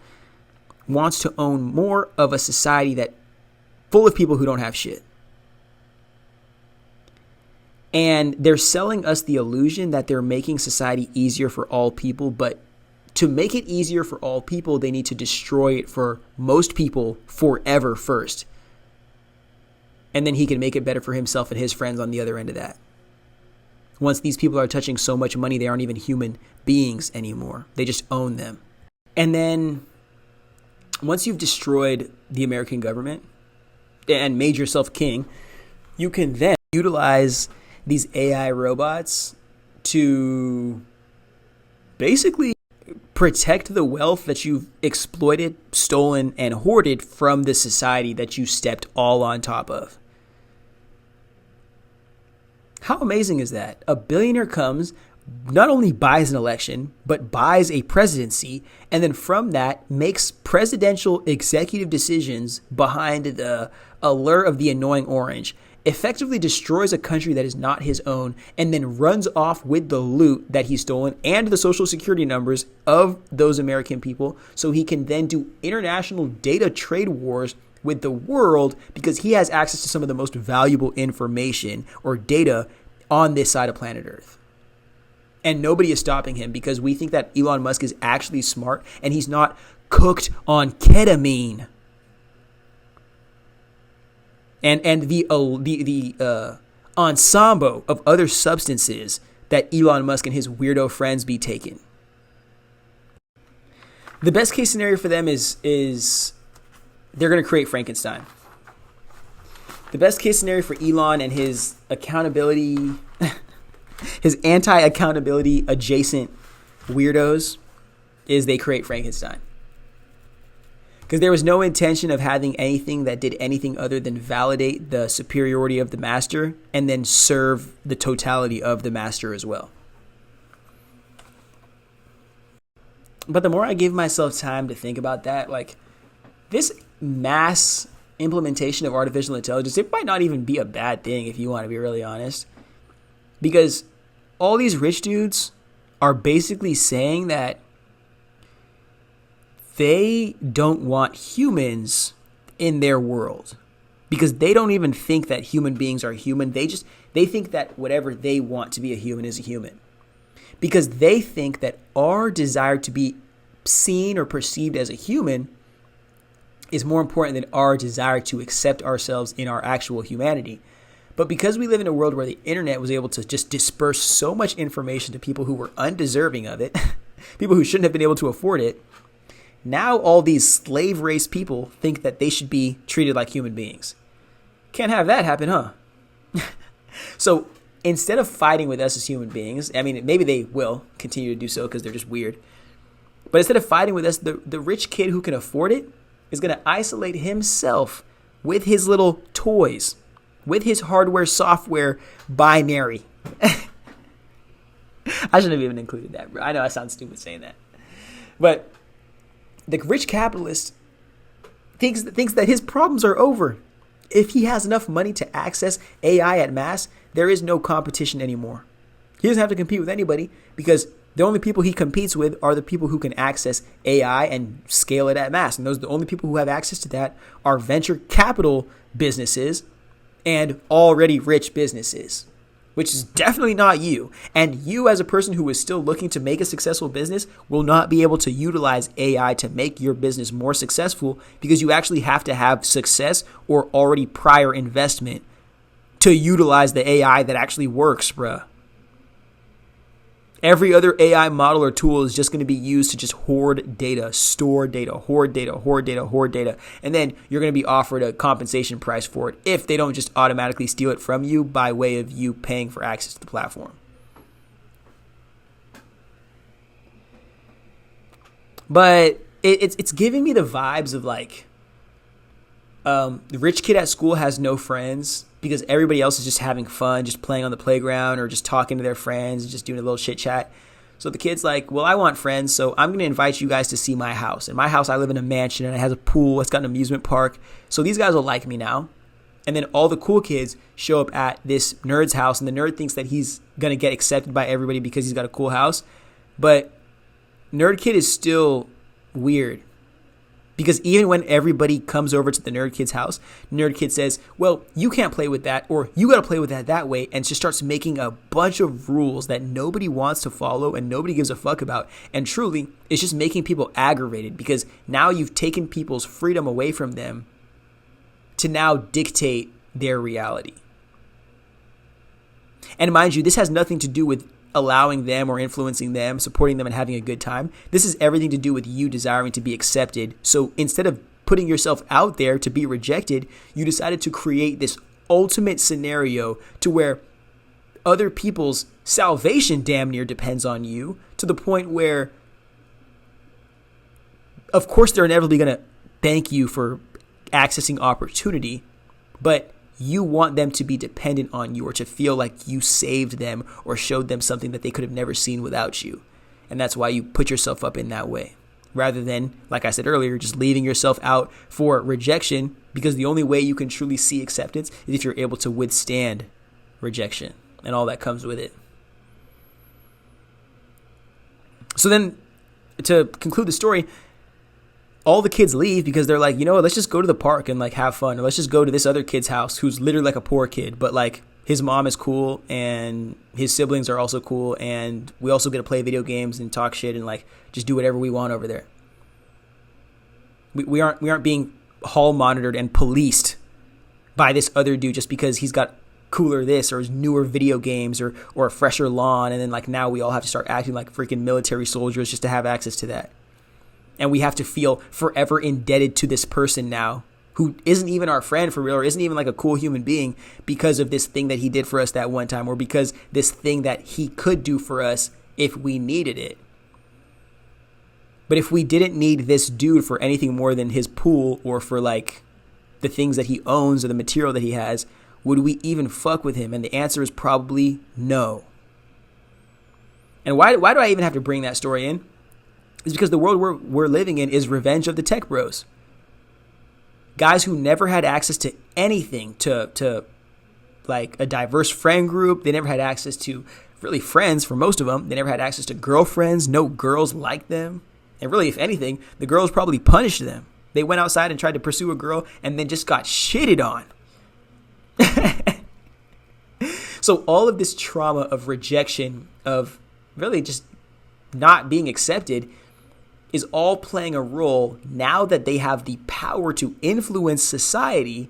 wants to own more of a society that full of people who don't have shit. And they're selling us the illusion that they're making society easier for all people. But to make it easier for all people, they need to destroy it for most people forever first. And then he can make it better for himself and his friends on the other end of that. Once these people are touching so much money, they aren't even human beings anymore. They just own them. And then once you've destroyed the American government and made yourself king, you can then utilize these AI robots to basically protect the wealth that you've exploited, stolen, and hoarded from the society that you stepped all on top of. How amazing is that? A billionaire comes, not only buys an election, but buys a presidency, and then from that makes presidential executive decisions behind the allure of the annoying orange, effectively destroys a country that is not his own, and then runs off with the loot that he's stolen and the social security numbers of those American people, so he can then do international data trade wars with the world, because he has access to some of the most valuable information or data on this side of planet Earth. And nobody is stopping him, because we think that Elon Musk is actually smart and he's not cooked on ketamine. And the ensemble of other substances that Elon Musk and his weirdo friends be taking. The best case scenario for them is they're going to create Frankenstein. The best case scenario for Elon and his accountability, his anti-accountability adjacent weirdos is they create Frankenstein. Because there was no intention of having anything that did anything other than validate the superiority of the master and then serve the totality of the master as well. But the more I give myself time to think about that, like this mass implementation of artificial intelligence, it might not even be a bad thing if you want to be really honest. Because all these rich dudes are basically saying that they don't want humans in their world because they don't even think that human beings are human. They think that whatever they want to be a human is a human because they think that our desire to be seen or perceived as a human is more important than our desire to accept ourselves in our actual humanity. But because we live in a world where the internet was able to just disperse so much information to people who were undeserving of it, people who shouldn't have been able to afford it, now all these slave race people think that they should be treated like human beings. Can't have that happen, huh? So instead of fighting with us as human beings, I mean, maybe they will continue to do so because they're just weird. But instead of fighting with us, the rich kid who can afford it is going to isolate himself with his little toys, with his hardware, software, binary. I shouldn't have even included that, bro. I know I sound stupid saying that. But the rich capitalist thinks that his problems are over. If he has enough money to access AI at mass, there is no competition anymore. He doesn't have to compete with anybody because the only people he competes with are the people who can access AI and scale it at mass. And the only people who have access to that are venture capital businesses and already rich businesses, which is definitely not you. And you as a person who is still looking to make a successful business will not be able to utilize AI to make your business more successful because you actually have to have success or already prior investment to utilize the AI that actually works, bruh. Every other AI model or tool is just going to be used to just hoard data, store data, hoard data, hoard data, hoard data. And then you're going to be offered a compensation price for it if they don't just automatically steal it from you by way of you paying for access to the platform. But it's giving me the vibes of like the rich kid at school has no friends because everybody else is just having fun, just playing on the playground or just talking to their friends, just doing a little chit chat. So the kid's like, well, I want friends, so I'm going to invite you guys to see my house. In my house, I live in a mansion and it has a pool. It's got an amusement park. So these guys will like me now. And then all the cool kids show up at this nerd's house and the nerd thinks that he's going to get accepted by everybody because he's got a cool house. But nerd kid is still weird. Because even when everybody comes over to the nerd kid's house, nerd kid says, well, you can't play with that, or you got to play with that way, and just starts making a bunch of rules that nobody wants to follow and nobody gives a fuck about. And truly, it's just making people aggravated because now you've taken people's freedom away from them to now dictate their reality. And mind you, this has nothing to do with allowing them or influencing them, supporting them and having a good time. This is everything to do with you desiring to be accepted. So instead of putting yourself out there to be rejected, you decided to create this ultimate scenario to where other people's salvation damn near depends on you, to the point where, of course, they're inevitably going to thank you for accessing opportunity, but you want them to be dependent on you or to feel like you saved them or showed them something that they could have never seen without you. And that's why you put yourself up in that way, rather than, like I said earlier, just leaving yourself out for rejection, because the only way you can truly see acceptance is if you're able to withstand rejection and all that comes with it. So then, to conclude the story, all the kids leave because they're like, you know what, let's just go to the park and like have fun, or let's just go to this other kid's house who's literally like a poor kid, but like his mom is cool and his siblings are also cool, and we also get to play video games and talk shit and like just do whatever we want over there. We aren't being hall monitored and policed by this other dude just because he's got cooler this or his newer video games or a fresher lawn, and then like now we all have to start acting like freaking military soldiers just to have access to that. And we have to feel forever indebted to this person now who isn't even our friend for real, or isn't even like a cool human being, because of this thing that he did for us that one time, or because this thing that he could do for us if we needed it. But if we didn't need this dude for anything more than his pool, or for like the things that he owns or the material that he has, would we even fuck with him? And the answer is probably no. And why do I even have to bring that story in? It's because the world we're living in is revenge of the tech bros. Guys who never had access to anything, to like a diverse friend group. They never had access to really friends for most of them. They never had access to girlfriends. No girls liked them. And really, if anything, the girls probably punished them. They went outside and tried to pursue a girl and then just got shitted on. So all of this trauma of rejection, of really just not being accepted, is all playing a role now that they have the power to influence society.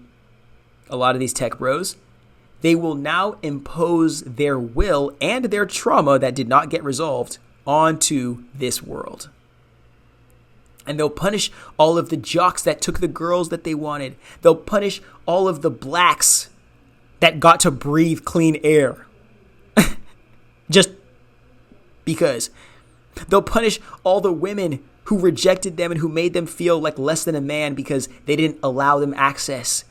A lot of these tech bros, they will now impose their will and their trauma that did not get resolved onto this world. And they'll punish all of the jocks that took the girls that they wanted. They'll punish all of the blacks that got to breathe clean air. Just because. They'll punish all the women who rejected them and who made them feel like less than a man because they didn't allow them access.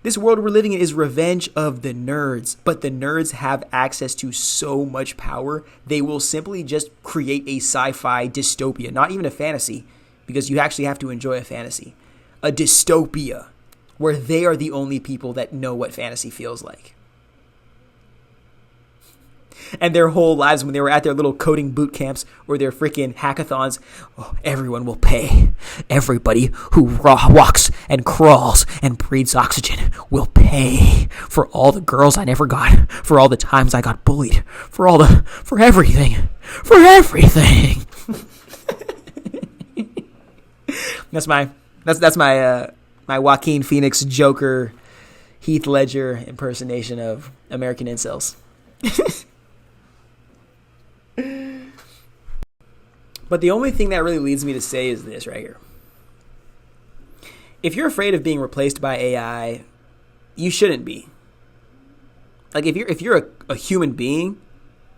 This world we're living in is revenge of the nerds, but the nerds have access to so much power, they will simply just create a sci-fi dystopia, not even a fantasy, because you actually have to enjoy a fantasy. A dystopia where they are the only people that know what fantasy feels like. And their whole lives, when they were at their little coding boot camps or their freaking hackathons, everyone will pay. Everybody who walks and crawls and breathes oxygen will pay for all the girls I never got, for all the times I got bullied, for everything. That's my Joaquin Phoenix Joker Heath Ledger impersonation of American incels. But the only thing that really leads me to say is this right here. If you're afraid of being replaced by AI, you shouldn't be. Like if you're a human being,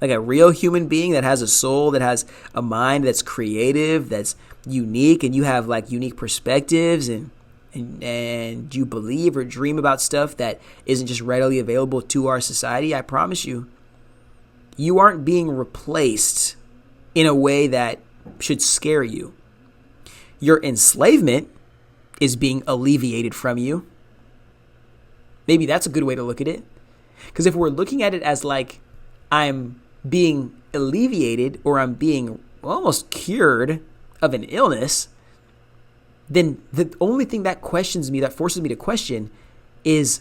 like a real human being that has a soul, that has a mind that's creative, that's unique, and you have like unique perspectives, and you believe or dream about stuff that isn't just readily available to our society, I promise you, you aren't being replaced in a way that should scare you. Your enslavement is being alleviated from you. Maybe that's a good way to look at it. Because if we're looking at it as like I'm being alleviated or I'm being almost cured of an illness, then the only thing that questions me, that forces me to question, is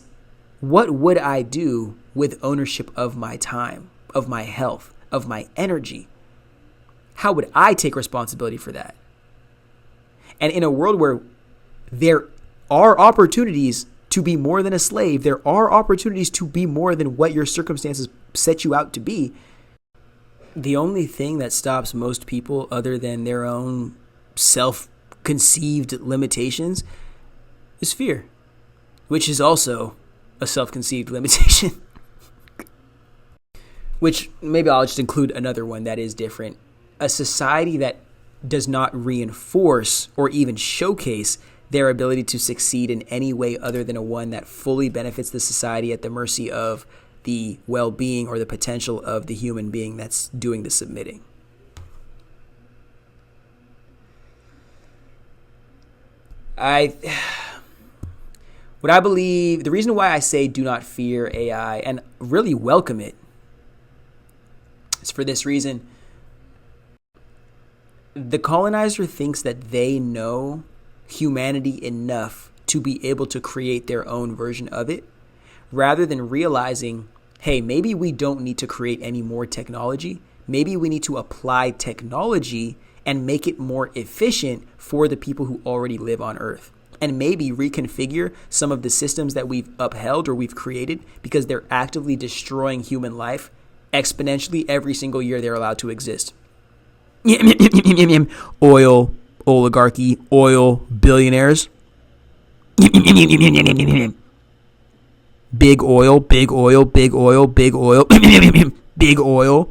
what would I do with ownership of my time, of my health, of my energy? How would I take responsibility for that? And in a world where there are opportunities to be more than a slave, there are opportunities to be more than what your circumstances set you out to be, the only thing that stops most people, other than their own self-conceived limitations, is fear, which is also a self-conceived limitation. Which maybe I'll just include another one that is different. A society that does not reinforce or even showcase their ability to succeed in any way other than a one that fully benefits the society at the mercy of the well-being or the potential of the human being that's doing the submitting. What I believe, the reason why I say do not fear AI and really welcome it is for this reason. The colonizer thinks that they know humanity enough to be able to create their own version of it, rather than realizing, hey, maybe we don't need to create any more technology. Maybe we need to apply technology and make it more efficient for the people who already live on Earth. And maybe reconfigure some of the systems that we've upheld or we've created because they're actively destroying human life exponentially every single year they're allowed to exist. Oil, oligarchy, oil, billionaires. Big oil, big oil, big oil, big oil, big oil.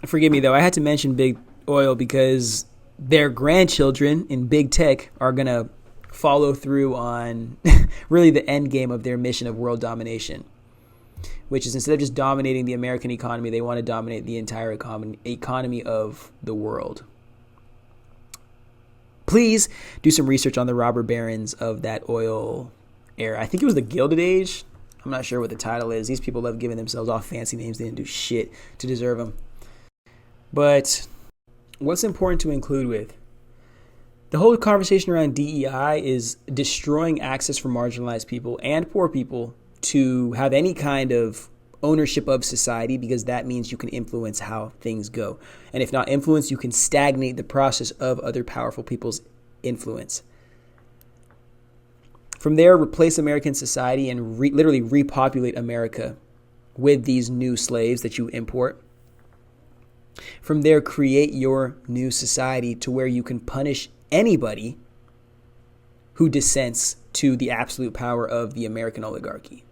Forgive me, though. I had to mention big oil because their grandchildren in big tech are going to follow through on really the end game of their mission of world domination, which is instead of just dominating the American economy, they want to dominate the entire economy of the world. Please do some research on the robber barons of that oil era. I think it was the Gilded Age. I'm not sure what the title is. These people love giving themselves all fancy names. They didn't do shit to deserve them. But what's important to include with the whole conversation around DEI is destroying access for marginalized people and poor people to have any kind of ownership of society, because that means you can influence how things go. And if not influence, you can stagnate the process of other powerful people's influence. From there, replace American society and literally repopulate America with these new slaves that you import. From there, create your new society to where you can punish anybody who dissents to the absolute power of the American oligarchy.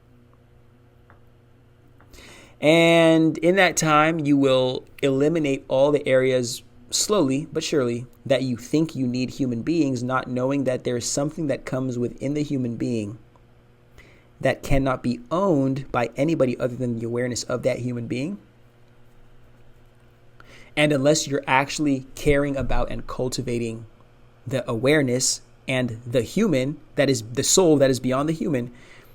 And in that time, you will eliminate all the areas slowly but surely that you think you need human beings, not knowing that there's something that comes within the human being that cannot be owned by anybody other than the awareness of that human being. And unless you're actually caring about and cultivating the awareness and the human, that is the soul that is beyond the human,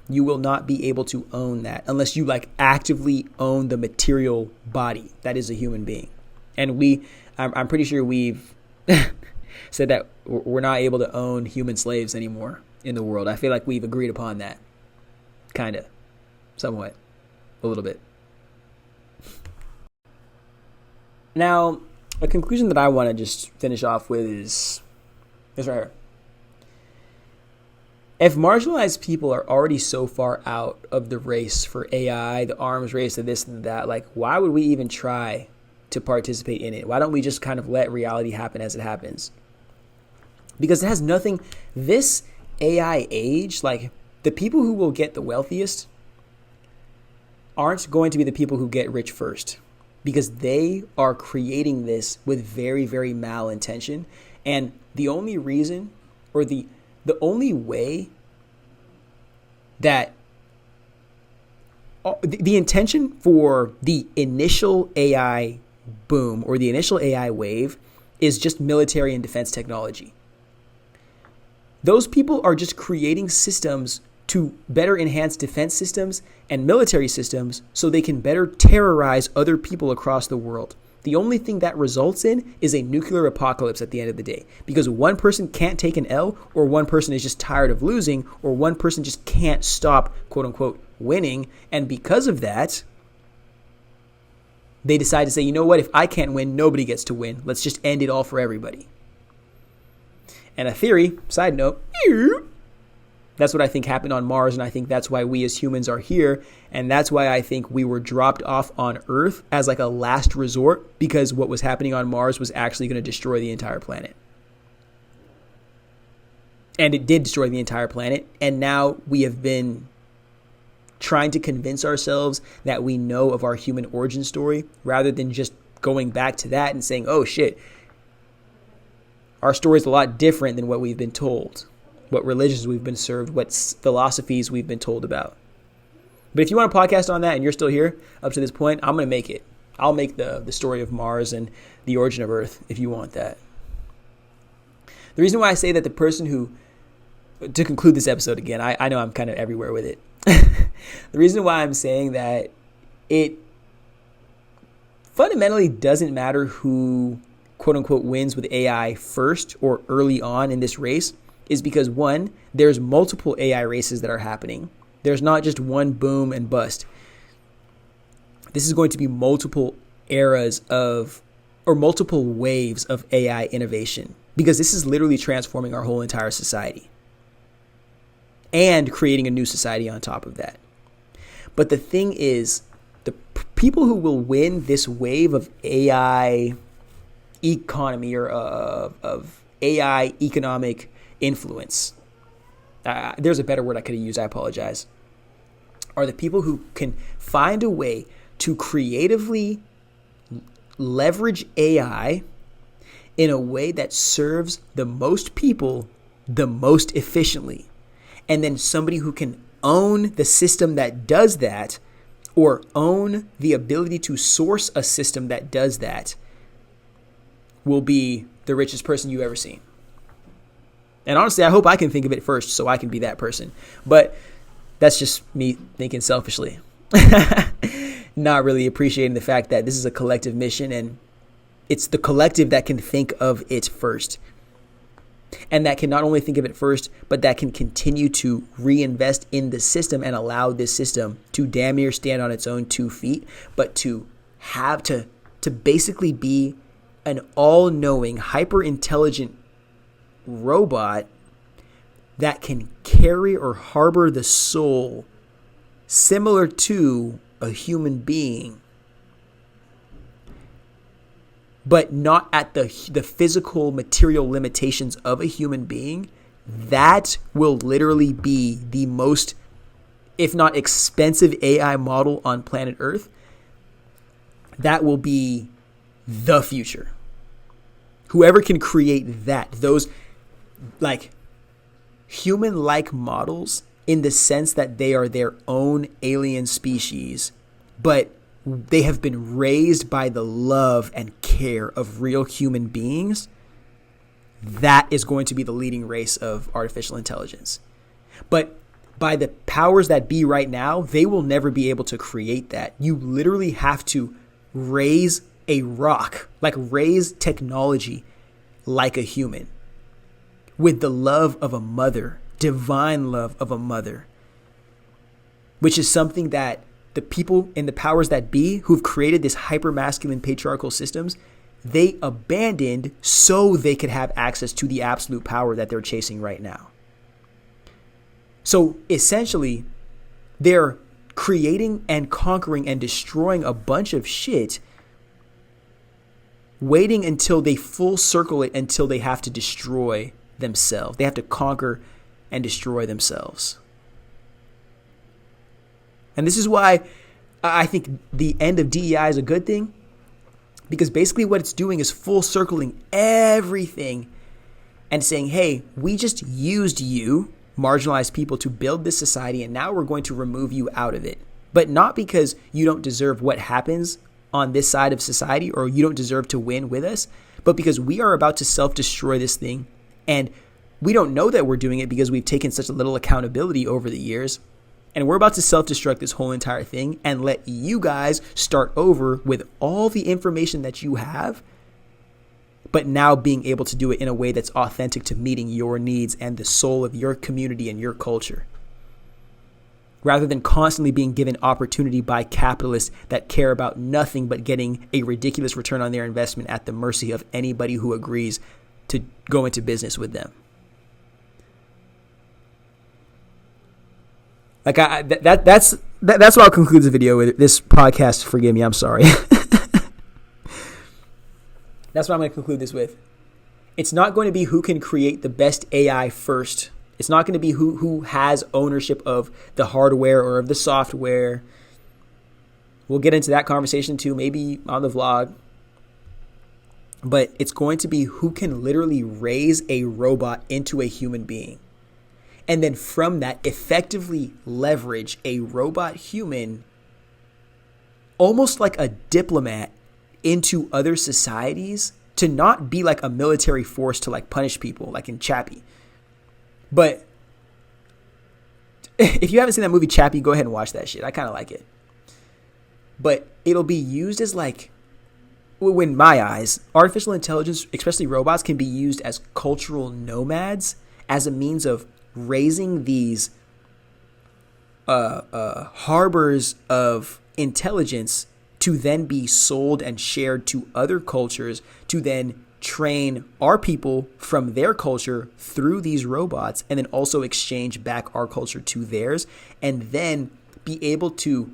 you will not be able to own that unless you actively own the material body that is a human being. And I'm pretty sure we've said that we're not able to own human slaves anymore in the world. I feel like we've agreed upon that. Kind of. Somewhat. A little bit. Now, a conclusion that I want to just finish off with is this right here. If marginalized people are already so far out of the race for AI, the arms race, the this and that, why would we even try to participate in it? Why don't we just kind of let reality happen as it happens? Because it has nothing, this AI age, the people who will get the wealthiest aren't going to be the people who get rich first, because they are creating this with very, very malintention. And the only reason, or the only way that the intention for the initial AI boom or the initial AI wave is just military and defense technology. Those people are just creating systems to better enhance defense systems and military systems so they can better terrorize other people across the world. The only thing that results in is a nuclear apocalypse at the end of the day, because one person can't take an L, or one person is just tired of losing, or one person just can't stop, quote unquote, winning. And because of that, they decide to say, you know what, if I can't win, nobody gets to win. Let's just end it all for everybody. And a theory, side note, that's what I think happened on Mars, and I think that's why we as humans are here, and that's why I think we were dropped off on Earth as a last resort, because what was happening on Mars was actually going to destroy the entire planet. And it did destroy the entire planet, and now we have been trying to convince ourselves that we know of our human origin story, rather than just going back to that and saying, oh shit, our story is a lot different than what we've been told. What religions we've been served, what philosophies we've been told about. But if you want a podcast on that and you're still here up to this point, I'm going to make it. I'll make the story of Mars and the origin of Earth if you want that. The reason why I say that the person who, to conclude this episode again, I know I'm kind of everywhere with it. The reason why I'm saying that it fundamentally doesn't matter who, quote unquote, wins with AI first or early on in this race is because, one, there's multiple AI races that are happening. There's not just one boom and bust. This is going to be multiple eras of, or multiple waves of AI innovation, because this is literally transforming our whole entire society and creating a new society on top of that. But the thing is, the people who will win this wave of AI economy, or of AI economic influence, there's a better word I could have used, I apologize, are the people who can find a way to creatively leverage AI in a way that serves the most people the most efficiently. And then somebody who can own the system that does that, or own the ability to source a system that does that, will be the richest person you've ever seen. And honestly, I hope I can think of it first so I can be that person. But that's just me thinking selfishly. Not really appreciating the fact that this is a collective mission, and it's the collective that can think of it first. And that can not only think of it first, but that can continue to reinvest in the system and allow this system to damn near stand on its own 2 feet, but to have to basically be an all-knowing, hyper-intelligent robot that can carry or harbor the soul similar to a human being, but not at the physical material limitations of a human being. That will literally be the most, if not expensive, AI model on planet Earth. That will be the future. Whoever can create that, those like human-like models, in the sense that they are their own alien species, but they have been raised by the love and care of real human beings, that is going to be the leading race of artificial intelligence. But by the powers that be right now, they will never be able to create that. You literally have to raise a rock, like raise technology like a human, with the love of a mother, divine love of a mother, which is something that the people in the powers that be who've created this hyper-masculine patriarchal systems, they abandoned so they could have access to the absolute power that they're chasing right now. So essentially, they're creating and conquering and destroying a bunch of shit, waiting until they full circle it, until they have to destroy themselves. They have to conquer and destroy themselves. And this is why I think the end of DEI is a good thing, because basically what it's doing is full circling everything and saying, hey, we just used you, marginalized people, to build this society, and now we're going to remove you out of it. But not because you don't deserve what happens on this side of society, or you don't deserve to win with us, but because we are about to self-destroy this thing, and we don't know that we're doing it because we've taken such a little accountability over the years. And we're about to self-destruct this whole entire thing and let you guys start over with all the information that you have, but now being able to do it in a way that's authentic to meeting your needs and the soul of your community and your culture, rather than constantly being given opportunity by capitalists that care about nothing but getting a ridiculous return on their investment at the mercy of anybody who agrees to go into business with them. Like that's what I'll conclude the video with. This podcast, forgive me, I'm sorry. That's what I'm going to conclude this with. It's not going to be who can create the best AI first. It's not going to be who has ownership of the hardware or of the software. We'll get into that conversation too, maybe on the vlog. But it's going to be who can literally raise a robot into a human being. And then from that, effectively leverage a robot human, almost like a diplomat, into other societies, to not be like a military force to like punish people like in Chappie. But if you haven't seen that movie Chappie, go ahead and watch that shit. I kind of like it. But it'll be used as like, in my eyes, artificial intelligence, especially robots, can be used as cultural nomads, as a means of raising these harbors of intelligence to then be sold and shared to other cultures, to then train our people from their culture through these robots, and then also exchange back our culture to theirs, and then be able to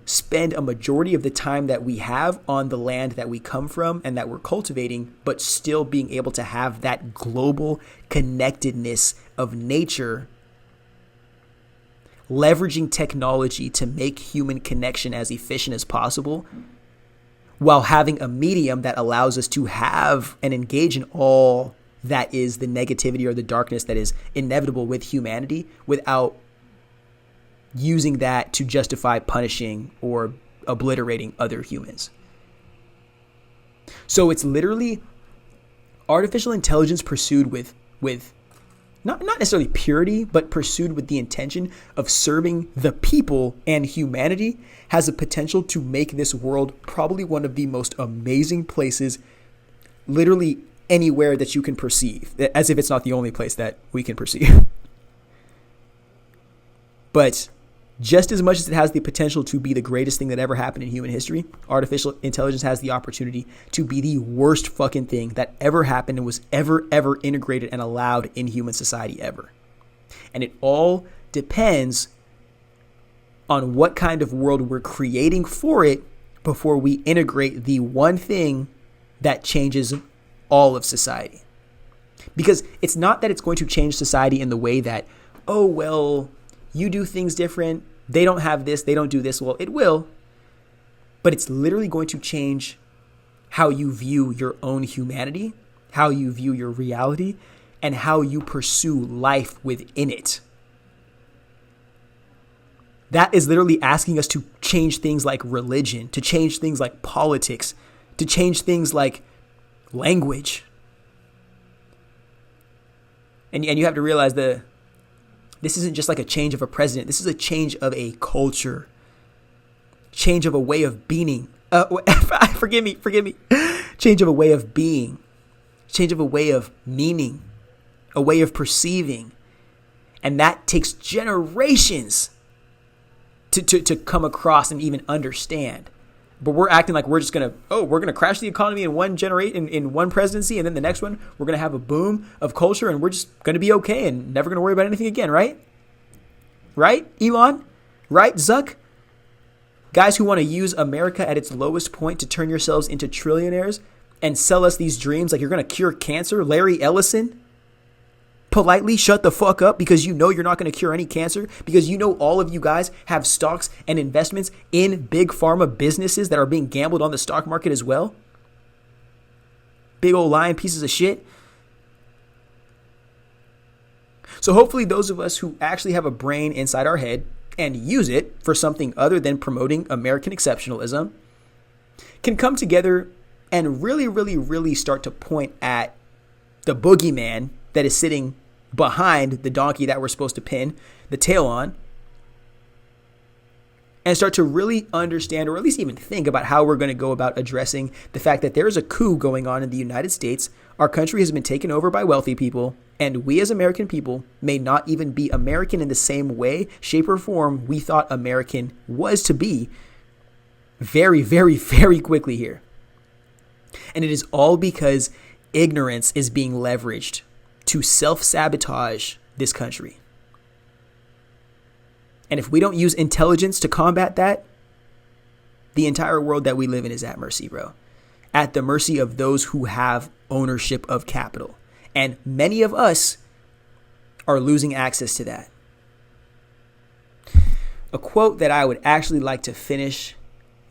spend a majority of the time that we have on the land that we come from and that we're cultivating, but still being able to have that global connectedness of nature, leveraging technology to make human connection as efficient as possible, while having a medium that allows us to have and engage in all that is the negativity or the darkness that is inevitable with humanity, without using that to justify punishing or obliterating other humans. So it's literally artificial intelligence pursued with not necessarily purity, but pursued with the intention of serving the people and humanity, has a potential to make this world probably one of the most amazing places literally anywhere that you can perceive, as if it's not the only place that we can perceive. But just as much as it has the potential to be the greatest thing that ever happened in human history, artificial intelligence has the opportunity to be the worst fucking thing that ever happened and was ever integrated and allowed in human society ever. And it all depends on what kind of world we're creating for it before we integrate the one thing that changes all of society. Because it's not that it's going to change society in the way that, oh, well, you do things different, they don't have this, they don't do this. Well, it will, but it's literally going to change how you view your own humanity, how you view your reality, and how you pursue life within it. That is literally asking us to change things like religion, to change things like politics, to change things like language. And you have to realize this isn't just like a change of a president. This is a change of a culture, change of a way of being. Forgive me. Change of a way of being, change of a way of meaning, a way of perceiving. And that takes generations to come across and even understand. But we're acting like we're just we're gonna crash the economy in one generation, in one presidency, and then the next one we're gonna have a boom of culture, and we're just gonna be okay and never gonna worry about anything again, right? Right, Elon? Right, Zuck? Guys who want to use America at its lowest point to turn yourselves into trillionaires and sell us these dreams like you're gonna cure cancer, Larry Ellison? Politely shut the fuck up, because you know you're not going to cure any cancer, because you know all of you guys have stocks and investments in big pharma businesses that are being gambled on the stock market as well. Big old lying pieces of shit. So hopefully those of us who actually have a brain inside our head and use it for something other than promoting American exceptionalism can come together and really start to point at the boogeyman that is sitting behind the donkey that we're supposed to pin the tail on, and start to really understand, or at least even think about, how we're going to go about addressing the fact that there is a coup going on in the United States. Our country has been taken over by wealthy people, and we as American people may not even be American in the same way, shape, or form we thought American was to be very quickly here. And it is all because ignorance is being leveraged to self-sabotage this country. And if we don't use intelligence to combat that, the entire world that we live in is at mercy, bro. At the mercy of those who have ownership of capital. And many of us are losing access to that. A quote that I would actually like to finish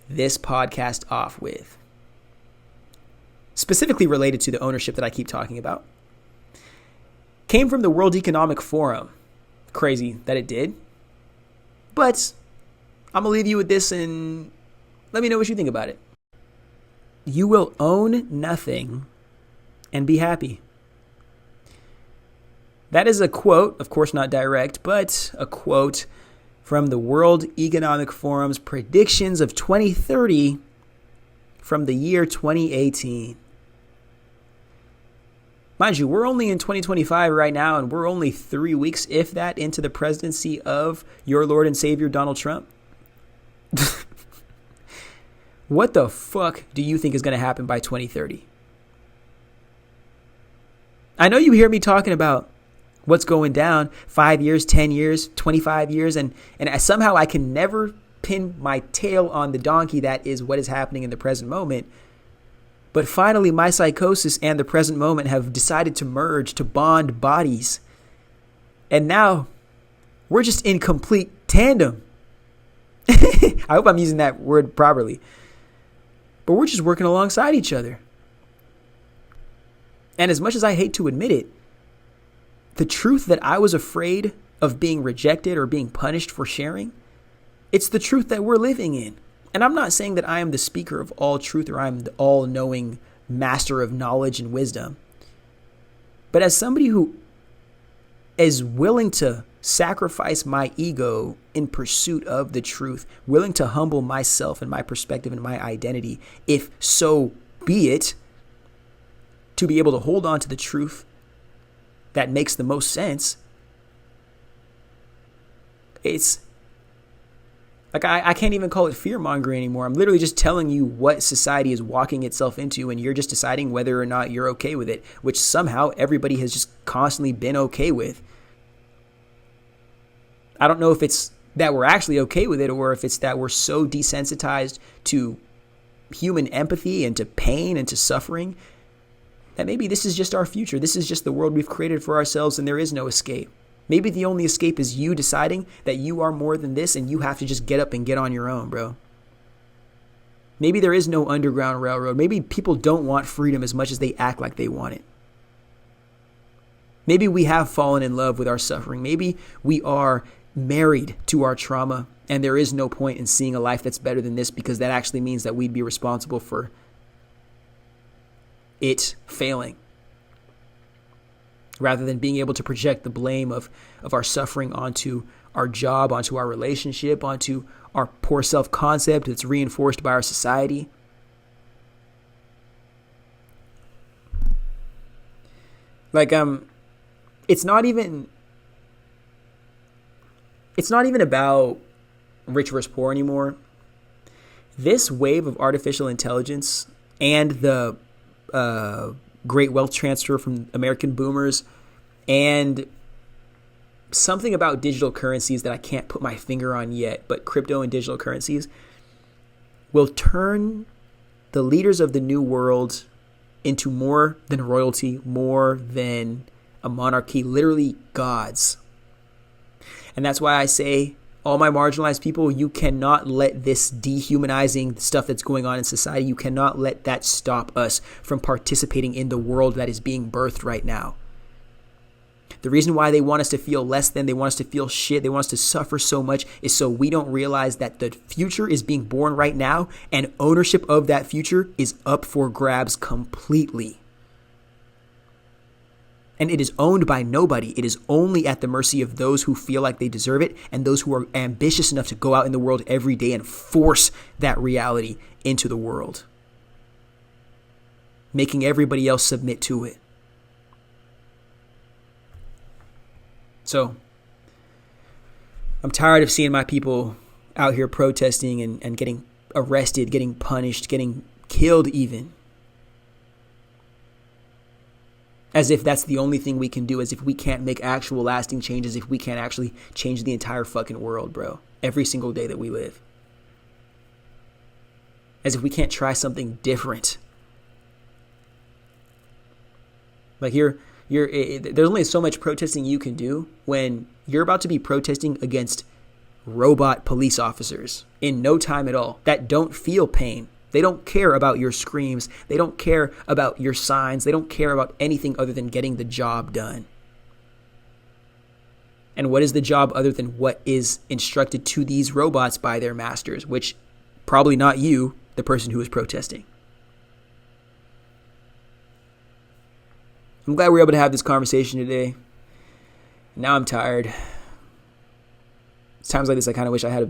this podcast off with, specifically related to the ownership that I keep talking about, came from the World Economic Forum. Crazy that it did. But I'm going to leave you with this and let me know what you think about it. You will own nothing and be happy. That is a quote, of course not direct, but a quote from the World Economic Forum's predictions of 2030 from the year 2018. Mind you, we're only in 2025 right now, and we're only 3 weeks, if that, into the presidency of your Lord and Savior, Donald Trump. What the fuck do you think is going to happen by 2030? I know you hear me talking about what's going down 5 years, 10 years, 25 years, and somehow I can never pin my tail on the donkey that is what is happening in the present moment. But finally, my psychosis and the present moment have decided to merge, to bond bodies. And now we're just in complete tandem. I hope I'm using that word properly. But we're just working alongside each other. And as much as I hate to admit it, the truth that I was afraid of being rejected or being punished for sharing, it's the truth that we're living in. And I'm not saying that I am the speaker of all truth or I'm the all-knowing master of knowledge and wisdom. But as somebody who is willing to sacrifice my ego in pursuit of the truth, willing to humble myself and my perspective and my identity, if so be it, to be able to hold on to the truth that makes the most sense, it's like I can't even call it fear-mongering anymore. I'm literally just telling you what society is walking itself into, and you're just deciding whether or not you're okay with it, which somehow everybody has just constantly been okay with. I don't know if it's that we're actually okay with it or if it's that we're so desensitized to human empathy and to pain and to suffering that maybe this is just our future. This is just the world we've created for ourselves and there is no escape. Maybe the only escape is you deciding that you are more than this and you have to just get up and get on your own, bro. Maybe there is no underground railroad. Maybe people don't want freedom as much as they act like they want it. Maybe we have fallen in love with our suffering. Maybe we are married to our trauma and there is no point in seeing a life that's better than this because that actually means that we'd be responsible for it failing, rather than being able to project the blame of our suffering onto our job, onto our relationship, onto our poor self-concept that's reinforced by our society. Like, it's not even about rich versus poor anymore. This wave of artificial intelligence and the great wealth transfer from American boomers and something about digital currencies that I can't put my finger on yet, but crypto and digital currencies will turn the leaders of the new world into more than royalty, more than a monarchy, literally gods. And that's why I say, all my marginalized people, you cannot let this dehumanizing stuff that's going on in society, you cannot let that stop us from participating in the world that is being birthed right now. The reason why they want us to feel less than, they want us to feel shit, they want us to suffer so much is so we don't realize that the future is being born right now and ownership of that future is up for grabs completely. And it is owned by nobody. It is only at the mercy of those who feel like they deserve it and those who are ambitious enough to go out in the world every day and force that reality into the world, making everybody else submit to it. So I'm tired of seeing my people out here protesting and getting arrested, getting punished, getting killed even. As if that's the only thing we can do, as if we can't make actual lasting changes, if we can't actually change the entire fucking world, bro. Every single day that we live. As if we can't try something different. Like there's only so much protesting you can do when you're about to be protesting against robot police officers in no time at all that don't feel pain. They don't care about your screams. They don't care about your signs. They don't care about anything other than getting the job done. And what is the job other than what is instructed to these robots by their masters, which probably not you, the person who is protesting. I'm glad we were able to have this conversation today. Now I'm tired. It's times like this I kind of wish I had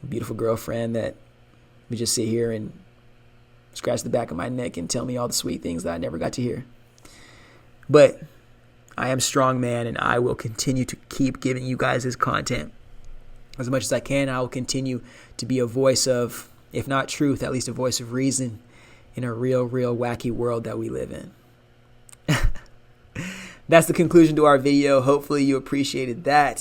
a beautiful girlfriend that would just sit here and scratch the back of my neck and tell me all the sweet things that I never got to hear. But I am strong, man, and I will continue to keep giving you guys this content as much as I can. I will continue to be a voice of, if not truth, at least a voice of reason in a real wacky world that we live in. That's the conclusion to our video. Hopefully you appreciated that.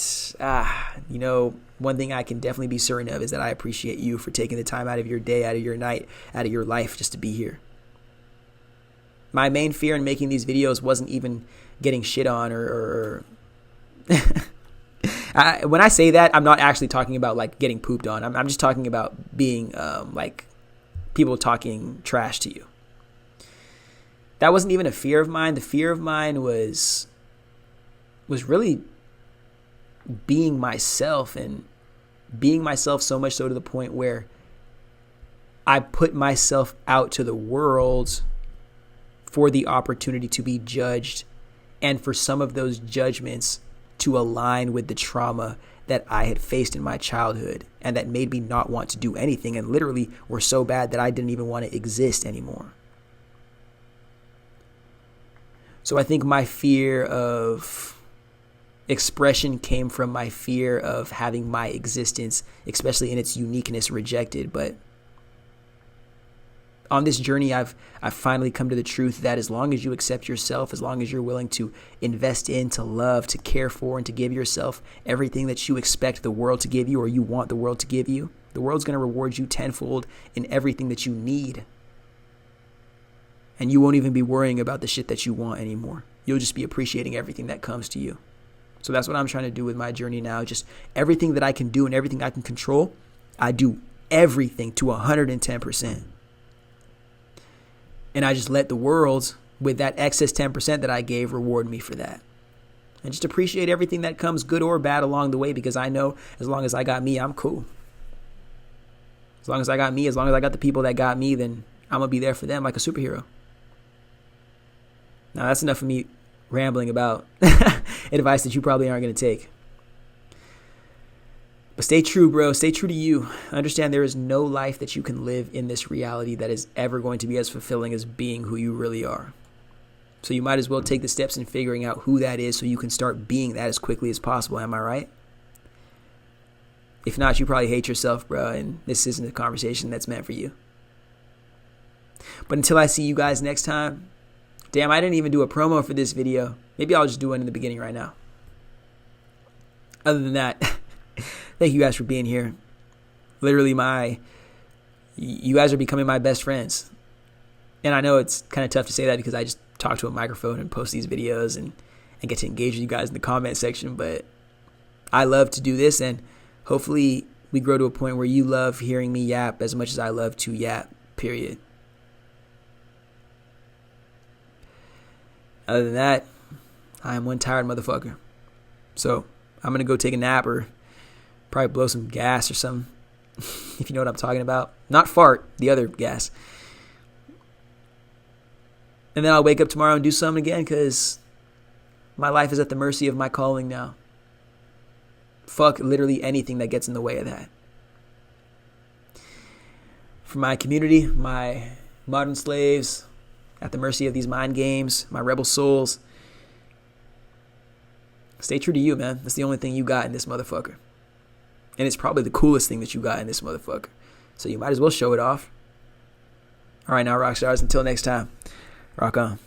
one thing I can definitely be certain of is that I appreciate you for taking the time out of your day, out of your night, out of your life just to be here. My main fear in making these videos wasn't even getting shit on or when I say that, I'm not actually talking about like getting pooped on. I'm just talking about being like people talking trash to you. That wasn't even a fear of mine. The fear of mine was really being myself, and being myself so much so to the point where I put myself out to the world for the opportunity to be judged, and for some of those judgments to align with the trauma that I had faced in my childhood, and that made me not want to do anything, and literally were so bad that I didn't even want to exist anymore. So I think my fear of expression came from my fear of having my existence, especially in its uniqueness, rejected. But on this journey, I've finally come to the truth that as long as you accept yourself, as long as you're willing to invest in, to love, to care for, and to give yourself everything that you expect the world to give you, or you want the world to give you, the world's going to reward you tenfold in everything that you need. And you won't even be worrying about the shit that you want anymore. You'll just be appreciating everything that comes to you. So that's what I'm trying to do with my journey now. Just everything that I can do and everything I can control, I do everything to 110%. And I just let the world, with that excess 10% that I gave, reward me for that. And just appreciate everything that comes, good or bad, along the way, because I know as long as I got me, I'm cool. As long as I got me, as long as I got the people that got me, then I'm going to be there for them like a superhero. Now, that's enough of me rambling about advice that you probably aren't going to take. But stay true, bro. Stay true to you. Understand there is no life that you can live in this reality that is ever going to be as fulfilling as being who you really are. So you might as well take the steps in figuring out who that is so you can start being that as quickly as possible. Am I right? If not, you probably hate yourself, bro, and this isn't a conversation that's meant for you. But until I see you guys next time, damn, I didn't even do a promo for this video. Maybe I'll just do one in the beginning right now. Other than that, thank you guys for being here. Literally, you guys are becoming my best friends. And I know it's kind of tough to say that because I just talk to a microphone and post these videos and get to engage with you guys in the comment section. But I love to do this, and hopefully we grow to a point where you love hearing me yap as much as I love to yap, period. Other than that, I am one tired motherfucker. So I'm going to go take a nap or probably blow some gas or something, if you know what I'm talking about. Not fart, the other gas. And then I'll wake up tomorrow and do something again because my life is at the mercy of my calling now. Fuck literally anything that gets in the way of that. For my community, my modern slaves, at the mercy of these mind games, my rebel souls, stay true to you, man. That's the only thing you got in this motherfucker. And it's probably the coolest thing that you got in this motherfucker. So you might as well show it off. All right, now, rock stars, until next time, rock on.